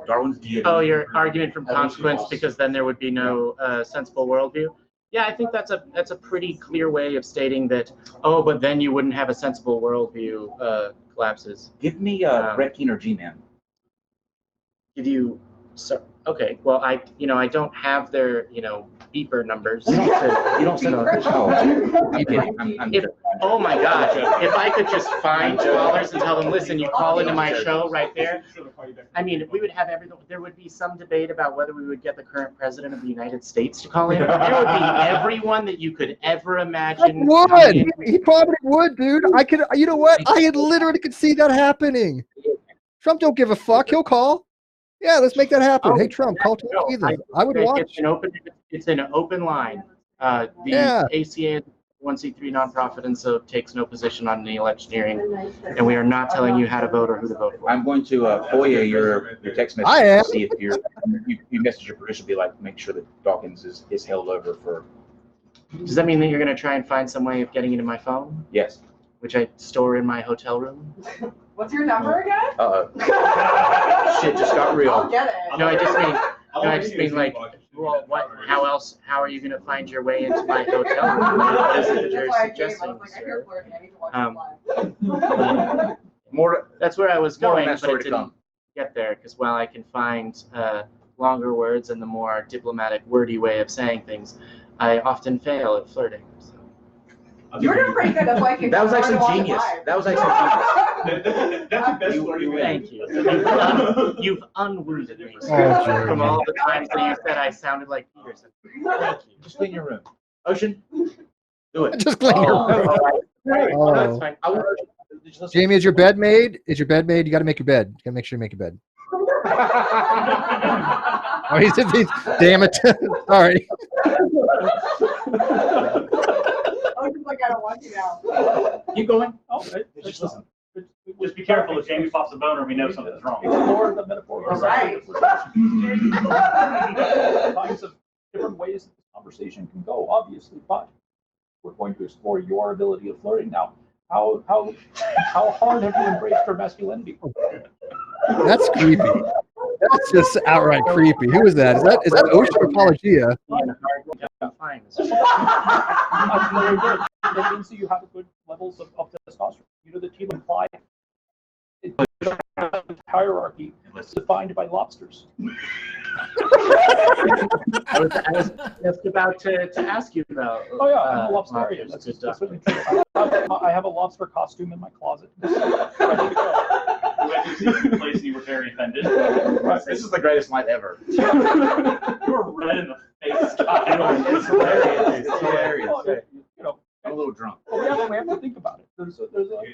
Darwin's deity. oh, your argument from consequence, because then there would be no sensible worldview. Yeah, I think that's a pretty clear way of stating that. Oh, but then you wouldn't have a sensible worldview collapses. Give me Red King or G-Man. Give you so okay. Well, I don't have their beeper numbers. You don't send a I'm kidding. If, oh my God, if I could just find callers and tell them, listen, you call into my show right there. I mean, we would have there would be some debate about whether we would get the current president of the United States to call in. There would be everyone that you could ever imagine. Would he probably would, dude? I could. You know what? I literally could see that happening. Trump don't give a fuck. He'll call. Yeah, let's make that happen. Hey, Trump, call to either. I would watch. It's an open line. The Yeah. ACA is 1C3 nonprofit, and so takes no position on any electioneering. And we are not telling you how to vote or who to vote for. I'm going to FOIA your text message I am. to see if you message your producer, be like, make sure that Dawkins is held over for. Does that mean that you're going to try and find some way of getting into my phone, Yes. which I store in my hotel room? What's your number again? Shit just got real. I'll get it. No, I just mean like, well, what? How else? How are you going to find your way into my hotel room? What is it that you're suggesting, sir? More. That's where I was More on going, that but story it to didn't come. get there because while I can find longer words and the more diplomatic, wordy way of saying things, I often fail at flirting. So. You're doing pretty good. That's why I came. That was actually genius. That was actually genius. That's the best learning way. Thank you. You've unwounded me Jeremy. from all the times that you said I sounded like Peterson. Thank you. Just clean your room. Ocean, do it. Just clean your room. Oh, that's fine. Jamie, is your bed made? Is your bed made? You got to make your bed. You got to make sure you make your bed. Oh, damn it. Sorry. Like I don't want you now. Keep going. Oh, just listen. Just be careful. If Jamie pops a boner, we know something's wrong. Explore the metaphor. Right. Kinds of different ways that this conversation can go, obviously, but we're going to explore your ability of flirting now. How hard have you embraced your masculinity? That's creepy. That's just outright creepy. Who is that? Is that Ocean or Apologia? Fine. That's very good. That means that you have good levels of testosterone. You know, the team implied hierarchy is defined by lobsters. I was just about to ask you about. Oh yeah, I'm a lobstarian. lobsters. That's really true. I have a lobster costume in my closet. Place you were very offended. This is the greatest night ever. You were red in the face. It's hilarious. It's hilarious. You know, I'm a little drunk. well, we have to think about it. There's a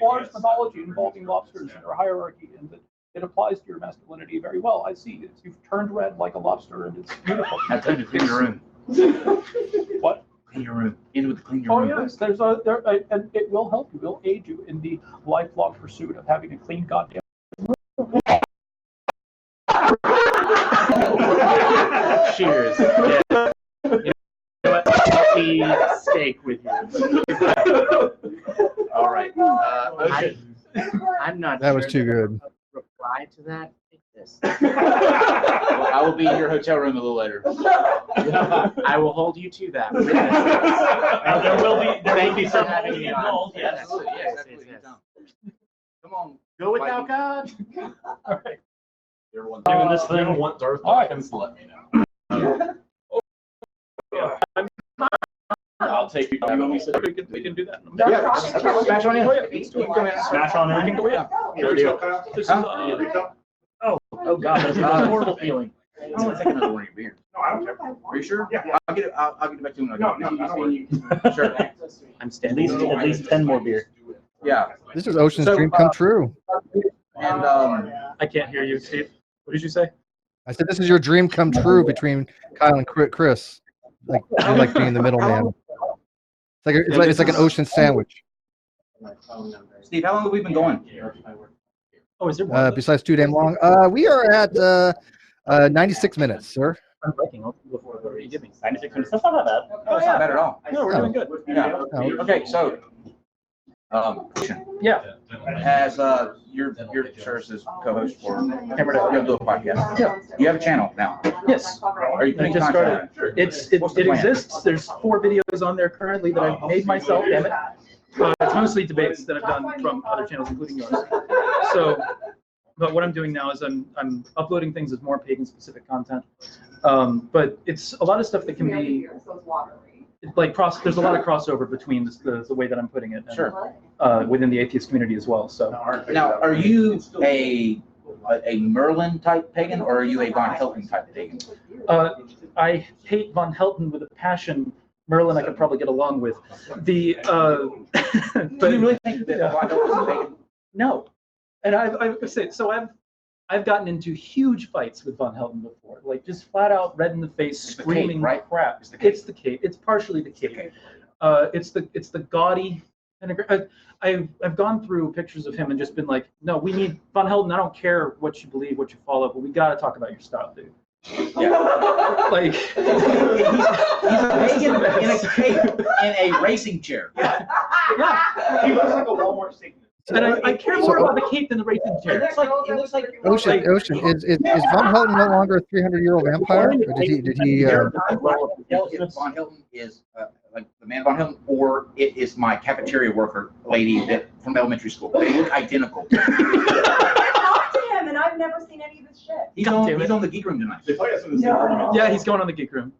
large mythology involving lobsters and their hierarchy, and that it applies to your masculinity very well. I see. You've turned red like a lobster, and it's beautiful. I told you to clean your room. What? Clean your room. In with the clean your Oh room. yes, and it will help you. It will aid you in the lifelong pursuit of having a clean goddamn. Cheers. Yeah. You know what? Healthy steak with you. All right. Ocean. I'm not. That was sure too good. Reply to that. Take this. Well, I will be in your hotel room a little later. I will hold you to that. There will be Thank you for some having me on. involved, yes. Absolutely. Yes, Yes, yes, yes. Come on. Go without God. All right. Everyone, Doing this thing. want Darth All right. Dawkins? Let me know. I'll take you. You want me to sit? We can do that. Yeah, smash on in. Oh, yeah. You can come in. Smash on in. Go ahead. Here we go. This is, Huh? oh God, that's a horrible feeling. I don't want to take another one of your beer. No, I don't care. Are you sure? Yeah. I'll get it. I'll get it back to you. No, I don't worry. Sure. I'm standing. At least 10 more beer. Yeah. This is Ocean's So, dream come true. And I can't hear you, Steve. What did you say? I said this is your dream come true between Kyle and Chris. Like you like being the middleman. It's like an ocean sandwich. Steve, how long have we been going? Oh, is there one? Besides too damn long. We are at 96 minutes, sir. I'm breaking. What are you giving? 96 minutes. That's not that bad. Oh, it's not bad at all. No, we're doing good. Yeah. Okay, so Yeah. as your services co-host for Hammered Out Go Do a podcast. Yeah. You have a channel now. Yes. Are you I putting just content started. on It What's the plan? exists. There's 4 videos on there currently that I've made myself. Damn it. It's mostly debates that I've done from other channels, including yours. So, but what I'm doing now is I'm uploading things as more pagan-specific content. But it's a lot of stuff that can be like there's a lot of crossover between the way that I'm putting it. And, Sure. Within the atheist community as well. So Now, are you a Merlin type pagan or are you a Von Helton type pagan? I hate Von Helton with a passion. Merlin, I could probably get along with. But Do you really think that Von Helton is a pagan? No, and I've said so. I've gotten into huge fights with Von Helton before, like just flat out red in the face, It's the screaming cape, right? crap. It's the cape. It's the cape. It's partially the cape. Okay. It's the gaudy. I've gone through pictures of him and just been like, no, we need Von Helton. I don't care what you believe, what you follow, but we got to talk about your style, dude. Yeah. Like he's a pagan in a cape in a racing chair. yeah. He looks like a Walmart statement. And I care more about the cape than the racing It chair. looks like Ocean, is Von Helton no longer a 300-year-old vampire? Or did he Von Helton is like the man Von Helton, or it is my cafeteria worker lady that from elementary school. They look identical. Talk to him, and I've never seen any of his shit. He's God on damn it. the geek room tonight. They play us in the same argument. Yeah, he's going on the Geek Room.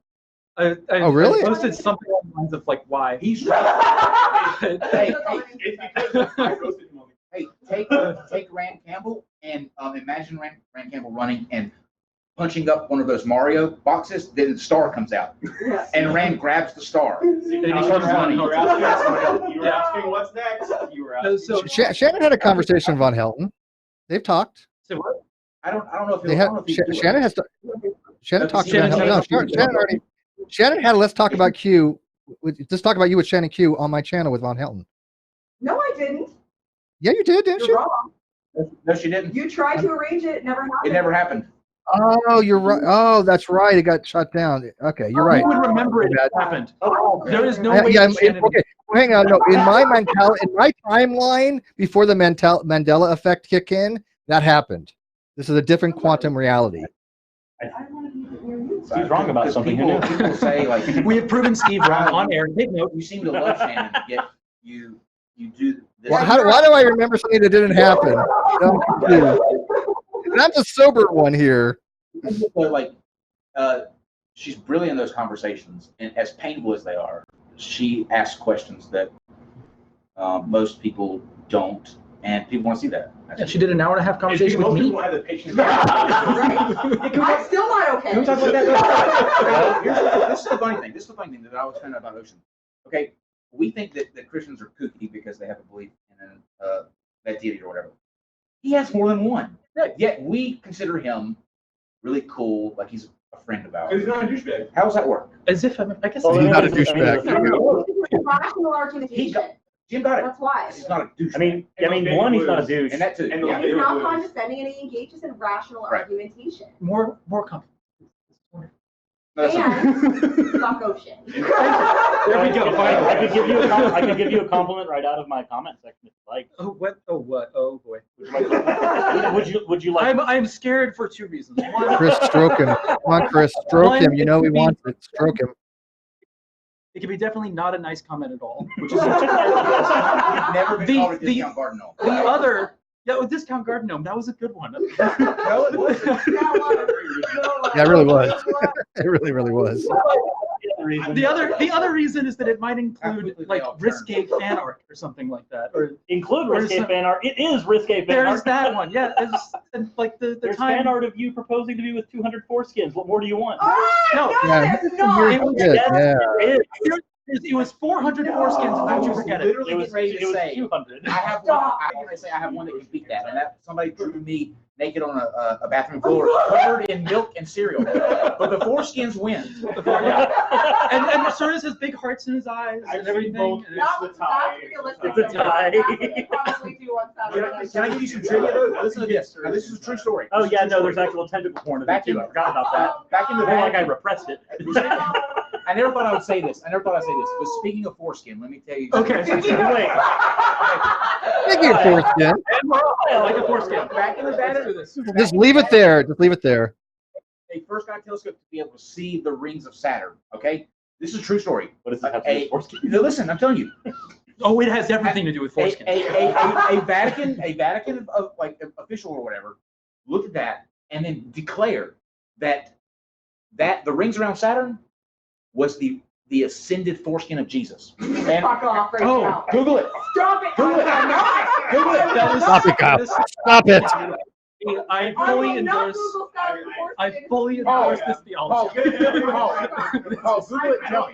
Oh, really? I posted something along the lines of like, why? He's right. Hey, It's because I roasted him on the take Rand Campbell and imagine Rand Campbell running and punching up one of those Mario boxes, then the star comes out. And Rand grabs the star. And he comes running. You were asking what's next. You were asking. So, Shannon had a conversation with Von Helton. They've talked. so what? I don't know if They have Shannon has to. Shannon talked to Von Helton. No, Shannon had a let's talk about Q. Let's talk about you with Shannon Q on my channel with Von Helton. No, I didn't. Yeah, you did, didn't You're you? wrong. No, she didn't. You tried to arrange it. It never happened. It never happened. Oh, you're right. Oh, that's right. It got shut down. Okay, you're right. Who would remember it Bad. happened? There is no way Yeah, that Shannon. okay. Well, hang on. No, in my timeline before the Mandela effect kick in, that happened. This is a different quantum reality. He's wrong about something. People say like We have proven Steve wrong on air. Take note. you seem to love Shannon, yet you do this. Why do I remember something that didn't happen? I'm confused. And I'm the sober one here. So, like, she's brilliant in those conversations, and as painful as they are, she asks questions that most people don't, and people want to see that. Yeah, she did an hour-and-a-half conversation with me. People have the patience. I'm still not okay. Can we talk about that? This is the funny thing. This is the funny thing that I was saying about Ocean. Okay, we think that Christians are kooky because they have a belief in that deity or whatever. He has more than one. Right. Yet we consider him really cool, like he's a friend of ours. He's not a douchebag. How does that work? As if I guess. He's not a douchebag. Rational argumentation. Jim got it. That's why. He's not a douche. I mean, one, he's not a douche. And that too. And Yeah. He's not condescending, and he engages in rational Right. argumentation. More compliments. No, that's not- And fuck Ocean. There we go. I could give you a compliment right out of my comment section if you like. Oh what? Oh what? Oh boy. Would you like? I'm scared for 2 reasons. One, Chris, stroke him. Come on, Chris, stroke him. You know he wants it. Stroke him. it could be definitely not a nice comment at all. Which is You've never been called a The- discount garden gnome. the other. Yeah, with Discount Garden Gnome, that was a good one. No, it wasn't. Yeah, it really was. It really, really was. The reason. The other reason is that it might include quickly like they all turn. risque fan art or something like that. Or Include or risque some- fan art. It is risque fan there's art. that one. Yeah, and like the There's time. fan art of you proposing to me with 200 foreskins. What more do you want? No, Yeah, it's this is not. weird It was- shit, Yes, yeah. it is. It was 400 foreskins. Don't you forget it. Literally It was, getting ready it to was say, 200. I have one. I have one that can beat that, and that somebody drew me naked on a bathroom floor, covered in milk and cereal. But the foreskins win. And Certus has big hearts in his eyes and everything. and That's realistic. It's a tie. That we could probably do on Saturday. Can I give you some trivia though? Now, listen to this. Now, this is a true story. Oh This is a yeah, true no, there's story. actual tentacle porn in Back it too. I forgot about that. Back in the More like I day, repressed it. I never thought I would say this. But speaking of foreskin, let me tell you. Okay. Wait. Speaking of foreskin, I like a foreskin. Back in the day, just leave it there. Just leave it there. they first got a telescope to be able to see the rings of Saturn. Okay, this is a true story. What does that have to do with foreskin? No, listen, I'm telling you. Oh, it has everything to do with foreskin. A Vatican of like official or whatever looked at that and then declared that the rings around Saturn was the ascended foreskin of Jesus. And Fuck off right now. Google it. Stop it. Google it. Google it. That was- Stop it, Kyle. Stop it. I I fully will not endorse. Google Saturn foreskin. I fully endorse this theology. Paul, Google it. Tell me.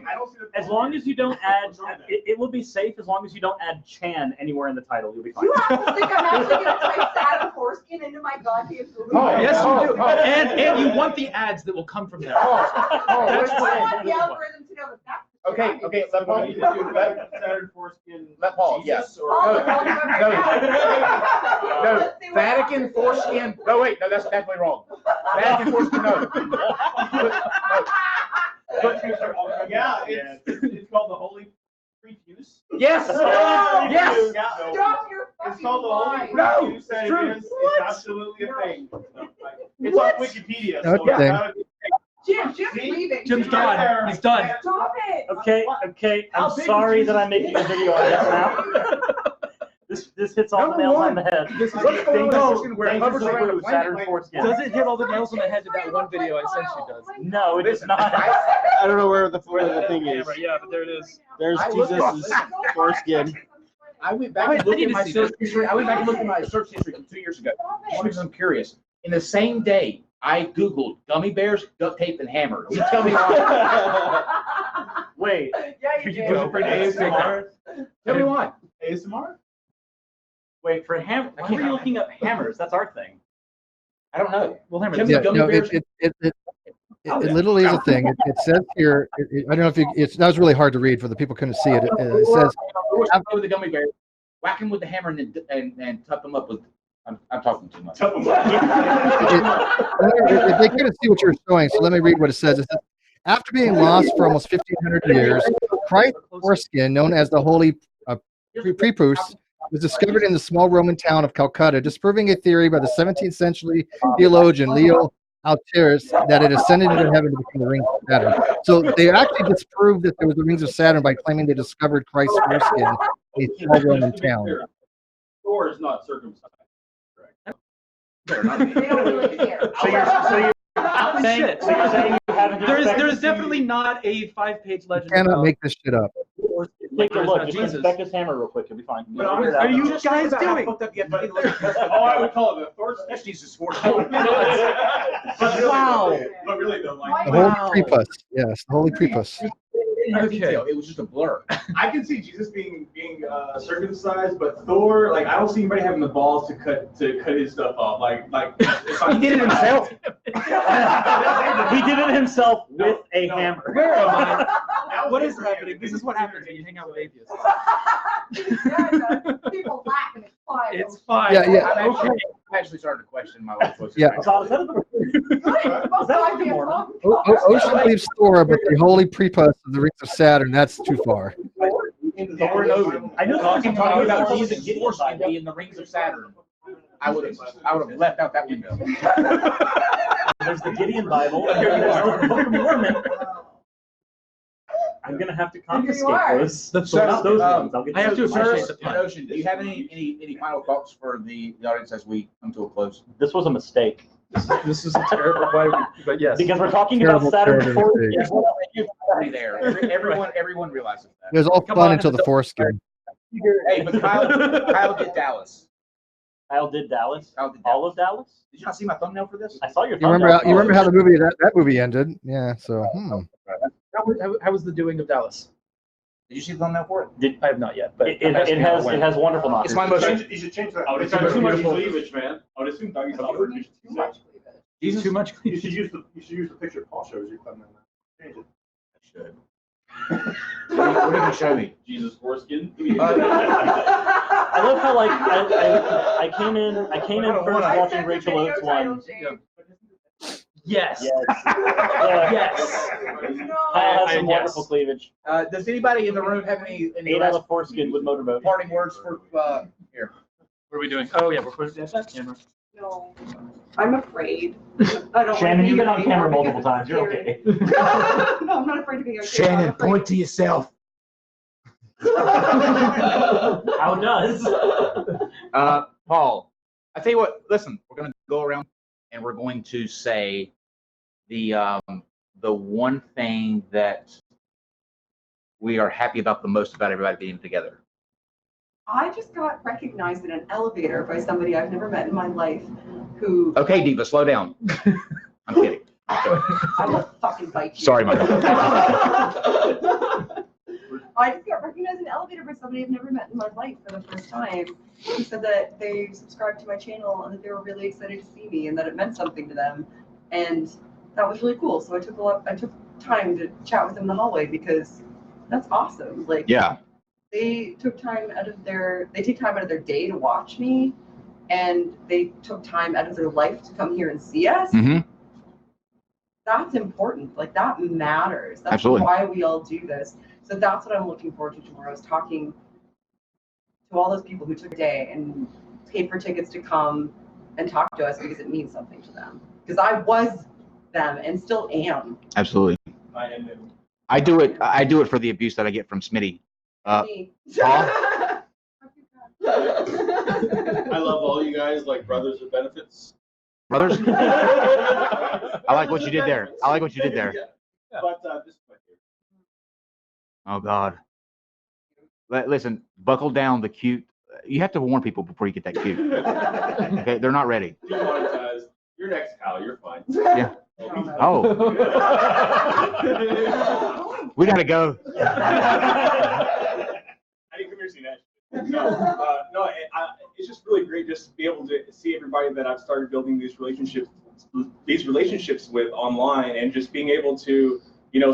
As long as you don't add, it will be safe as long as you don't add Chan anywhere in the title. You'll be fine. You have to think I'm actually going to type Saturn foreskin into my goddamn Google. Oh, Yes, you do. Oh. And you want the ads that will come from there. That's I want the algorithm to know that that's the shit I Okay, do. okay, let Paul. Saturn foreskin. Let Paul, yes. Paul, No, Paul, no, Let's see what Vatican happens. foreskin. No, wait, no, that's definitely wrong. Vatican foreskin, no. Yeah, it's called the Holy Prefuse. Yes, yes. Stop your It's fucking called the lies. Holy No, Prefuse. it's and true. It is, it's absolutely a thing. It's on Wikipedia. That's So a thing. Jim's See? leaving. Jim's gone. He's done. Stop it. Okay. How I'm big sorry is that I'm making a video on this now. This hits all the nails on the head. This is what's going on where it hovers around the Blue, planet. Saturn foreskin. Does it hit all the nails on the head that one video I sent you does? No, it does not. I don't know where the thing is. Yeah, but there it is. There's I looked at- Jesus' foreskin. I went back and looked at my search history. I went back and looked at my search history from 2 years ago. Just because I'm curious. In the same day, I Googled gummy bears, duct tape, and hammer. You tell me why. Wait. Yeah, you You did. do it for ASMR? Tell me why. ASMR? Wait, for hammer. Why are you looking up hammers? That's our thing. I don't know. Well, hammer. Tell me Yeah, gummy no, bears. it literally is a thing. It says here. I don't know if that was really hard to read for the people who couldn't see it. It says With the gummy bears, whack them with the hammer and tuck them up with. I'm talking too much. if they couldn't see what you were showing, so let me read what it says. It says, after being lost for almost 1,500 years, Christ's foreskin, known as the Holy Prefuse, was discovered in the small Roman town of Calcutta, disproving a theory by the 17th century theologian Leo Oates that it ascended into heaven to become the rings of Saturn. So they actually disproved that there was the rings of Saturn by claiming they discovered Christ's foreskin in a small Roman town. Thor is not circumcised. They don't really care. So you're Shit. saying you haven't There's definitely not a 5-page legend. You cannot about make this shit up. Take a look. about Just Jesus. inspect this hammer real quick. You'll be fine. But Are you guys doing? Oh, I would call it the Thor. That's Jesus' foreskin. Wow. But really, the The like. Holy Prepus. Yes, the Holy Prepus. Okay. It was just a blur. I can see Jesus being circumcised, but Thor, like, I don't see anybody having the balls to cut his stuff off. Like if He did it himself. He did it himself with a hammer. Where am I? What is happening? This is what happens when you hang out with atheists. People laughing. It's fine. It's fine. Yeah. I'm actually starting to question my life. Yeah. Ocean believes Thor, but the Holy Prepus of the rings of Saturn, that's too far. Thor and Odin. I know Talking about Jesus. Jesus' foreskin being the rings of Saturn. I would have left out that window. There's the Gideon Bible, and there's the Book of Mormon. I'm gonna have to confiscate those. So, Not those ones. I'll get I have to those. appreciate the Ocean, do you have any final thoughts for the audience as we come to a close? This was a mistake. This is a terrible way, but yes. Because we're talking Terrible, about Saturn terrible before. mistake. There. Everyone realizes that. It was all fun until the foreskin. Hey, but Kyle did Dallas. Kyle did Dallas. Kyle did All of Dallas. Did you not see my thumbnail for this? I saw your. You remember how the movie that movie ended? Yeah. So. How was the doing of Dallas? Did you see the thumbnail for it? I have not yet, but It has wonderful knockers. It's my most. You should change that. I would assume too much cleavage, man. I would assume Dougie's Too much. Jesus. too much. You should use the picture Paul shows you. Change it. I should. What are you going to show me? Jesus foreskin. I love how like I came in first watching Rachel Oates one. Yes. Yes. Kyle has some wonderful cleavage. Does anybody in the room have any 8 out of foreskin with motorboat. parting words for here? What are we doing? Oh yeah, we're putting that camera. No, I'm afraid. I don't. Shannon, you've been on camera multiple times. You're okay. No, I'm not afraid to be on camera. Shannon, point to yourself. How does? Paul, I tell you what. Listen, we're going to go around and we're going to say the one thing that we are happy about the most about everybody being together. I just got recognized in an elevator by somebody I've never met in my life who. Okay, Diva, slow down. I'm kidding. I will fucking bite you. Sorry, Michael. I just got recognized in an elevator by somebody I've never met in my life for the first time. Who said that they subscribed to my channel and that they were really excited to see me and that it meant something to them. And that was really cool. So I took time to chat with them in the hallway because that's awesome. Like, Yeah. they take time out of their day to watch me, and they took time out of their life to come here and see us. Mm-hmm. That's important. Like, that matters. That's Absolutely. why we all do this. So that's what I'm looking forward to tomorrow, is talking to all those people who took a day and paid for tickets to come and talk to us because it means something to them. Because I was them and still am. Absolutely. I am him. I do it for the abuse that I get from Smitty. Me. Paul? I love all you guys like brothers with benefits. Brothers? I like what you did there. But this is my favorite. Oh God. Listen, buckle down the cute. You have to warn people before you get that cute. Okay, they're not ready. Demonetized. You're next, Kyle. You're fine. Yeah. Oh. We gotta go. I didn't come here to see that. No, it's just really great just to be able to see everybody that I've started building these relationships with online, and just being able to,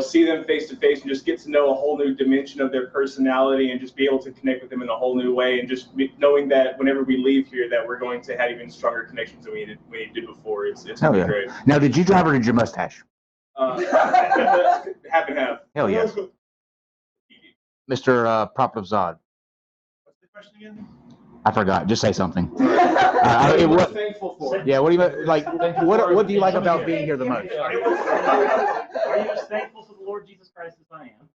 see them face to face and just get to know a whole new dimension of their personality, and just be able to connect with them in a whole new way, and just knowing that whenever we leave here, that we're going to have even stronger connections than we did before. It's Hell really yeah. great. Now, did you drive or did your mustache? Half and half. Hell yes. Mr. Prophet of Zod. What's the question again? I forgot. Just say something. What, Thankful for. yeah. What do you like? What do you like about being here the most? Are you as thankful to the Lord Jesus Christ as I am?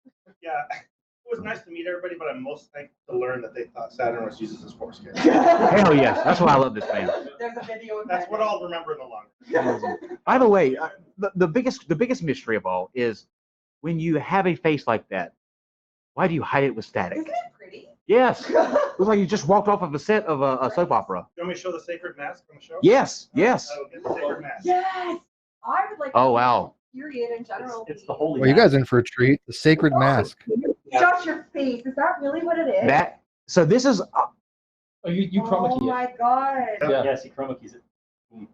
Yeah, it was nice to meet everybody, but I'm most thankful to learn that they thought Saturn was Jesus' foreskin. Hell yes. That's why I love this band. There's a video of That's what I'll remember in the long run. By the way, the biggest mystery of all is when you have a face like that, why do you hide it with static? Isn't it pretty? Yes. Looks like you just walked off of a set of a soap opera. You want me to show the sacred mask on the show? Yes. Yes. I will get the sacred mask. Yes! I would like Oh wow. period in general. It's the holy. Well, you guys in for a treat. The sacred mask. Shut your face. Is that really what it is? That. So this is. Oh, you chroma Oh key it. my god. Yeah. Yes, he chroma keys it.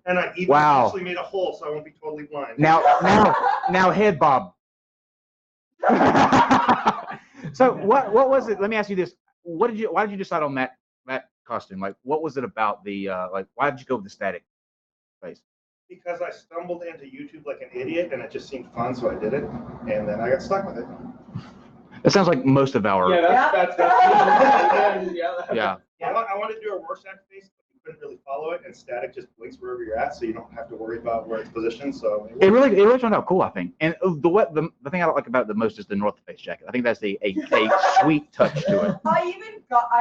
And I even Wow. actually made a hole so I won't be totally blind. Now head bob. So what was it? Let me ask you this. Why did you decide on that costume? Like, what was it about the why did you go with the static face? Because I stumbled into YouTube like an idiot and it just seemed fun, so I did it. And then I got stuck with it. It sounds like most of our. Yeah, that's Yeah. I wanted to do a Rorschach face, but you couldn't really follow it, and static just blinks wherever you're at, so you don't have to worry about where it's positioned. So It really turned out cool, I think. And the thing I like about it the most is the North Face jacket. I think that's a sweet touch to it. I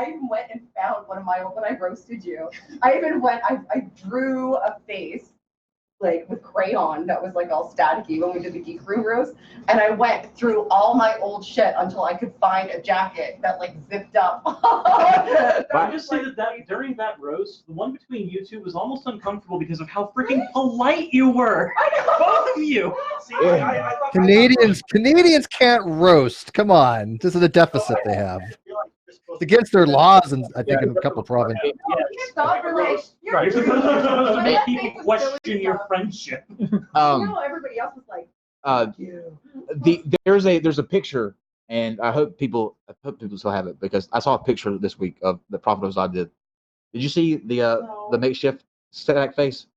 even went and found one of my, when I roasted you, I drew a face like with crayon that was like all staticky when we did the geek room roast. And I went through all my old shit until I could find a jacket that like zipped up. I just say that during that roast, the one between you two was almost uncomfortable because of how freaking polite you were. Both of you. See, Canadians can't roast. Come on, this is a deficit they have. It's against their laws, and I think in a couple of provinces. You're supposed to make people question your friendship. Everybody else was like, there's a picture, and I hope people still have it, because I saw a picture this week of the Prophet Ozad did. Did you see the makeshift stack face?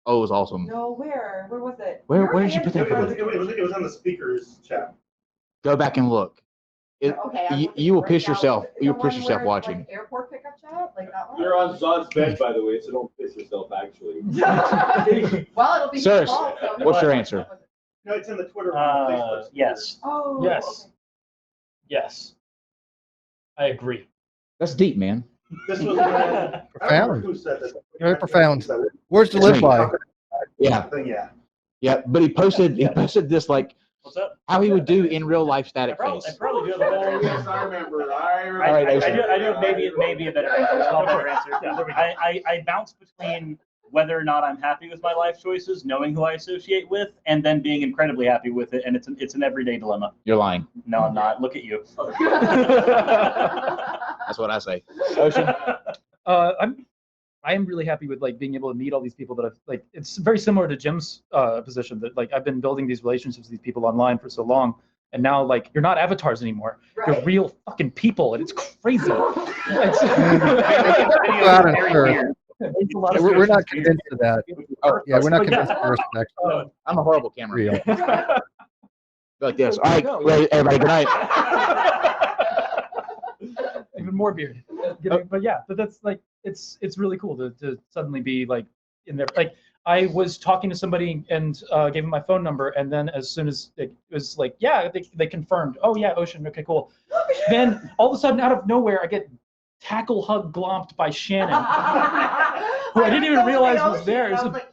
Oh, it was awesome. no, where was it? Where did you put that? It was on the speakers chat. Go back and look. You will piss yourself. You'll piss yourself watching. Like, airport pickup chat, like that one. You're on Zod's bed, by the way, so don't piss yourself. Actually. Well, it'll be. Sirs, small, so what's your answer? No, it's in the Twitter. Yes. Oh. Yes. Okay. Yes. I agree. That's deep, man. This was Profound. who said that. Very profound. Words to live by. Yeah. Yeah. Yeah, but he posted this like What's up? how he would do in real life static I face. probably do have a better Yes, answer. I remember. All right, I do maybe a better answer. I bounce between whether or not I'm happy with my life choices, knowing who I associate with, and then being incredibly happy with it, and it's an everyday dilemma. You're lying. No, I'm not. Look at you. That's what I say. Ocean. I am really happy with like being able to meet all these people that I've like. It's very similar to Jim's position that like I've been building these relationships with these people online for so long, and now like you're not avatars anymore. Right. You're real fucking people, and it's crazy. We're not convinced of that. Oh, yeah, we're not convinced of respect. I'm a horrible camera. Real. Like this. All right, everybody. Good night. Even more beard. But yeah, but that's like it's really cool to suddenly be like in there. Like I was talking to somebody and gave him my phone number, and then as soon as it was like, yeah, they confirmed. Oh yeah, Ocean. Okay, cool. Then all of a sudden, out of nowhere, I get tackle hug glomped by Shannon, who I didn't even realize was there. It was like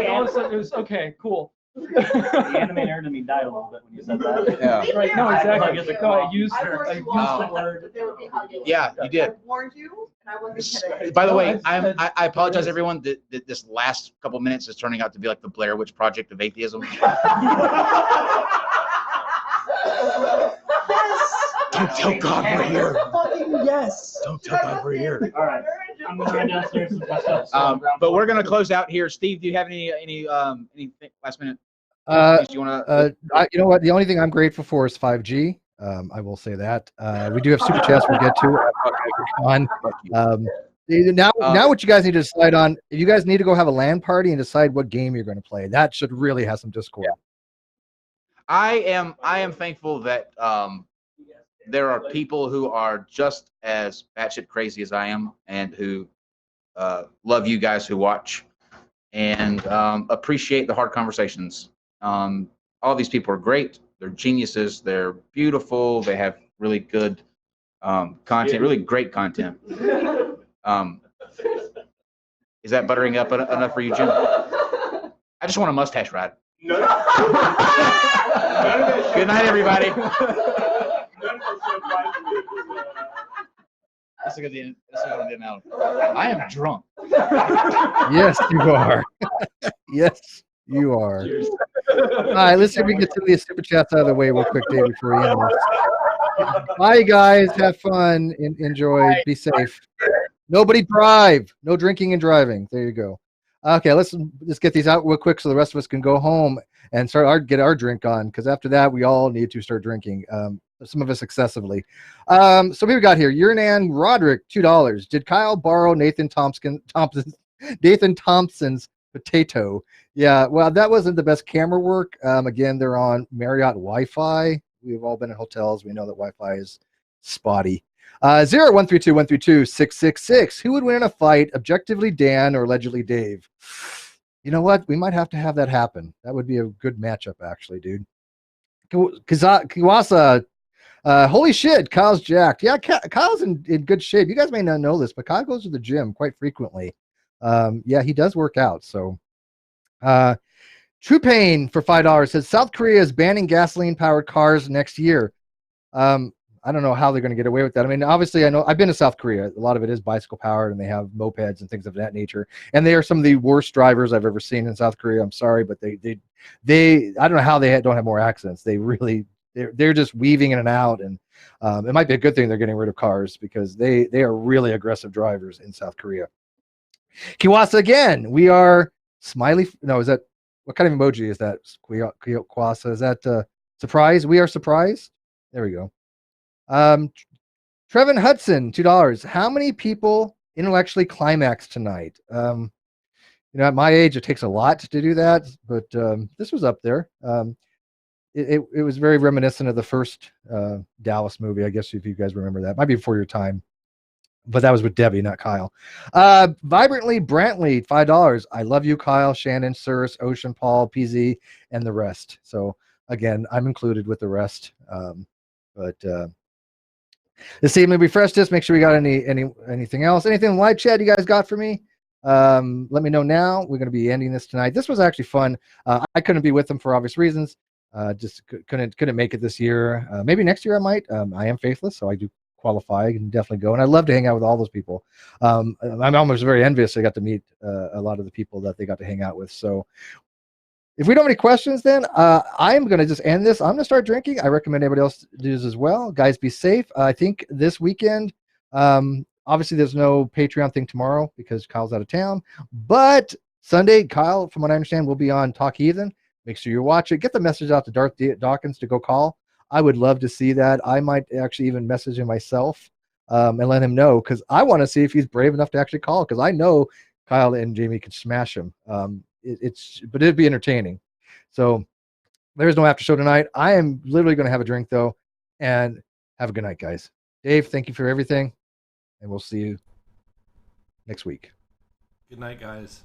all of a sudden it was okay, cool. The anime nerd in me died a little bit when you said that. Yeah. Right. No, exactly. No, I used the word. Yeah, you did. I warned you, and I wasn't kidding. By the way, I apologize, everyone, that this last couple minutes is turning out to be like the Blair Witch Project of atheism. Don't tell God we're here. Yes. Don't tell God we're here. All right. I'm gonna run downstairs with my stuff. But we're gonna close out here. Steve, do you have any last minute? You wanna? You know what? The only thing I'm grateful for is 5G. I will say that. We do have super chats we'll get to. Now what you guys need to decide on, you guys need to go have a LAN party and decide what game you're going to play. That should really have some discord. I am thankful that there are people who are just as batshit crazy as I am, and who love you guys who watch, and appreciate the hard conversations. All these people are great. They're geniuses. They're beautiful. They have really good content, really great content. Is that buttering up enough for you, Jim? I just want a mustache ride. Good night, everybody. Let's look at the now. I am drunk. Yes, you are. Yes, you are. All right, let's see if we can get some of these super chats out of the way real quick, Dave, before we end this. Bye, guys. Have fun. Enjoy. Be safe. Nobody drive. No drinking and driving. There you go. Okay, let's get these out real quick so the rest of us can go home and get our drink on, because after that we all need to start drinking. Some of us excessively. So what we got here? Yernan Roderick, $2. Did Kyle borrow Nathan Thompson's potato? Yeah, well, that wasn't the best camera work. Again, they're on Marriott Wi-Fi. We've all been in hotels. We know that Wi-Fi is spotty. 01321326666. Who would win in a fight, objectively Dan or allegedly Dave? You know what? We might have to have that happen. That would be a good matchup, actually, dude. Kiwasa, holy shit, Kyle's jacked. Yeah, Kyle's in good shape. You guys may not know this, but Kyle goes to the gym quite frequently. Yeah, he does work out. So True Pain for $5 says South Korea is banning gasoline-powered cars next year. I don't know how they're going to get away with that. I mean, obviously, I know I've been to South Korea. A lot of it is bicycle powered, and they have mopeds and things of that nature. And they are some of the worst drivers I've ever seen in South Korea. I'm sorry, but they I don't know how they don't have more accidents. They're just weaving in and out, and it might be a good thing they're getting rid of cars because they are really aggressive drivers in South Korea. Kiwasa again. We are smiley. No, is that what kind of emoji is that? Kiwasa, is that surprise? We are surprised. There we go. Trevin Hudson, $2. How many people intellectually climax tonight? At my age, it takes a lot to do that, but this was up there. It was very reminiscent of the first Dallas movie, I guess, if you guys remember that. Might be before your time, but that was with Debbie, not Kyle. Vibrantly Brantley, $5. I love you, Kyle, Shannon, Cyrus, Ocean, Paul, PZ, and the rest. So again, I'm included with the rest. This evening, refresh this. Make sure we got anything else. Anything in live chat you guys got for me? Let me know now. We're going to be ending this tonight. This was actually fun. I couldn't be with them for obvious reasons. Just couldn't make it this year. Maybe next year I might. I am faithless, so I do qualify. I can definitely go, and I'd love to hang out with all those people. I'm almost very envious I got to meet a lot of the people that they got to hang out with. So if we don't have any questions, then I'm going to just end this. I'm going to start drinking. I recommend everybody else does as well. Guys, be safe. I think this weekend, obviously there's no Patreon thing tomorrow because Kyle's out of town. But Sunday, Kyle, from what I understand, will be on Talk Heathen. Make sure you watch it. Get the message out to Darth Dawkins to go call. I would love to see that. I might actually even message him myself and let him know because I want to see if he's brave enough to actually call because I know Kyle and Jamie can smash him. But it'd be entertaining. So there's no after show tonight. I am literally going to have a drink though, and have a good night, guys. Dave, thank you for everything, and we'll see you next week. Good night, guys.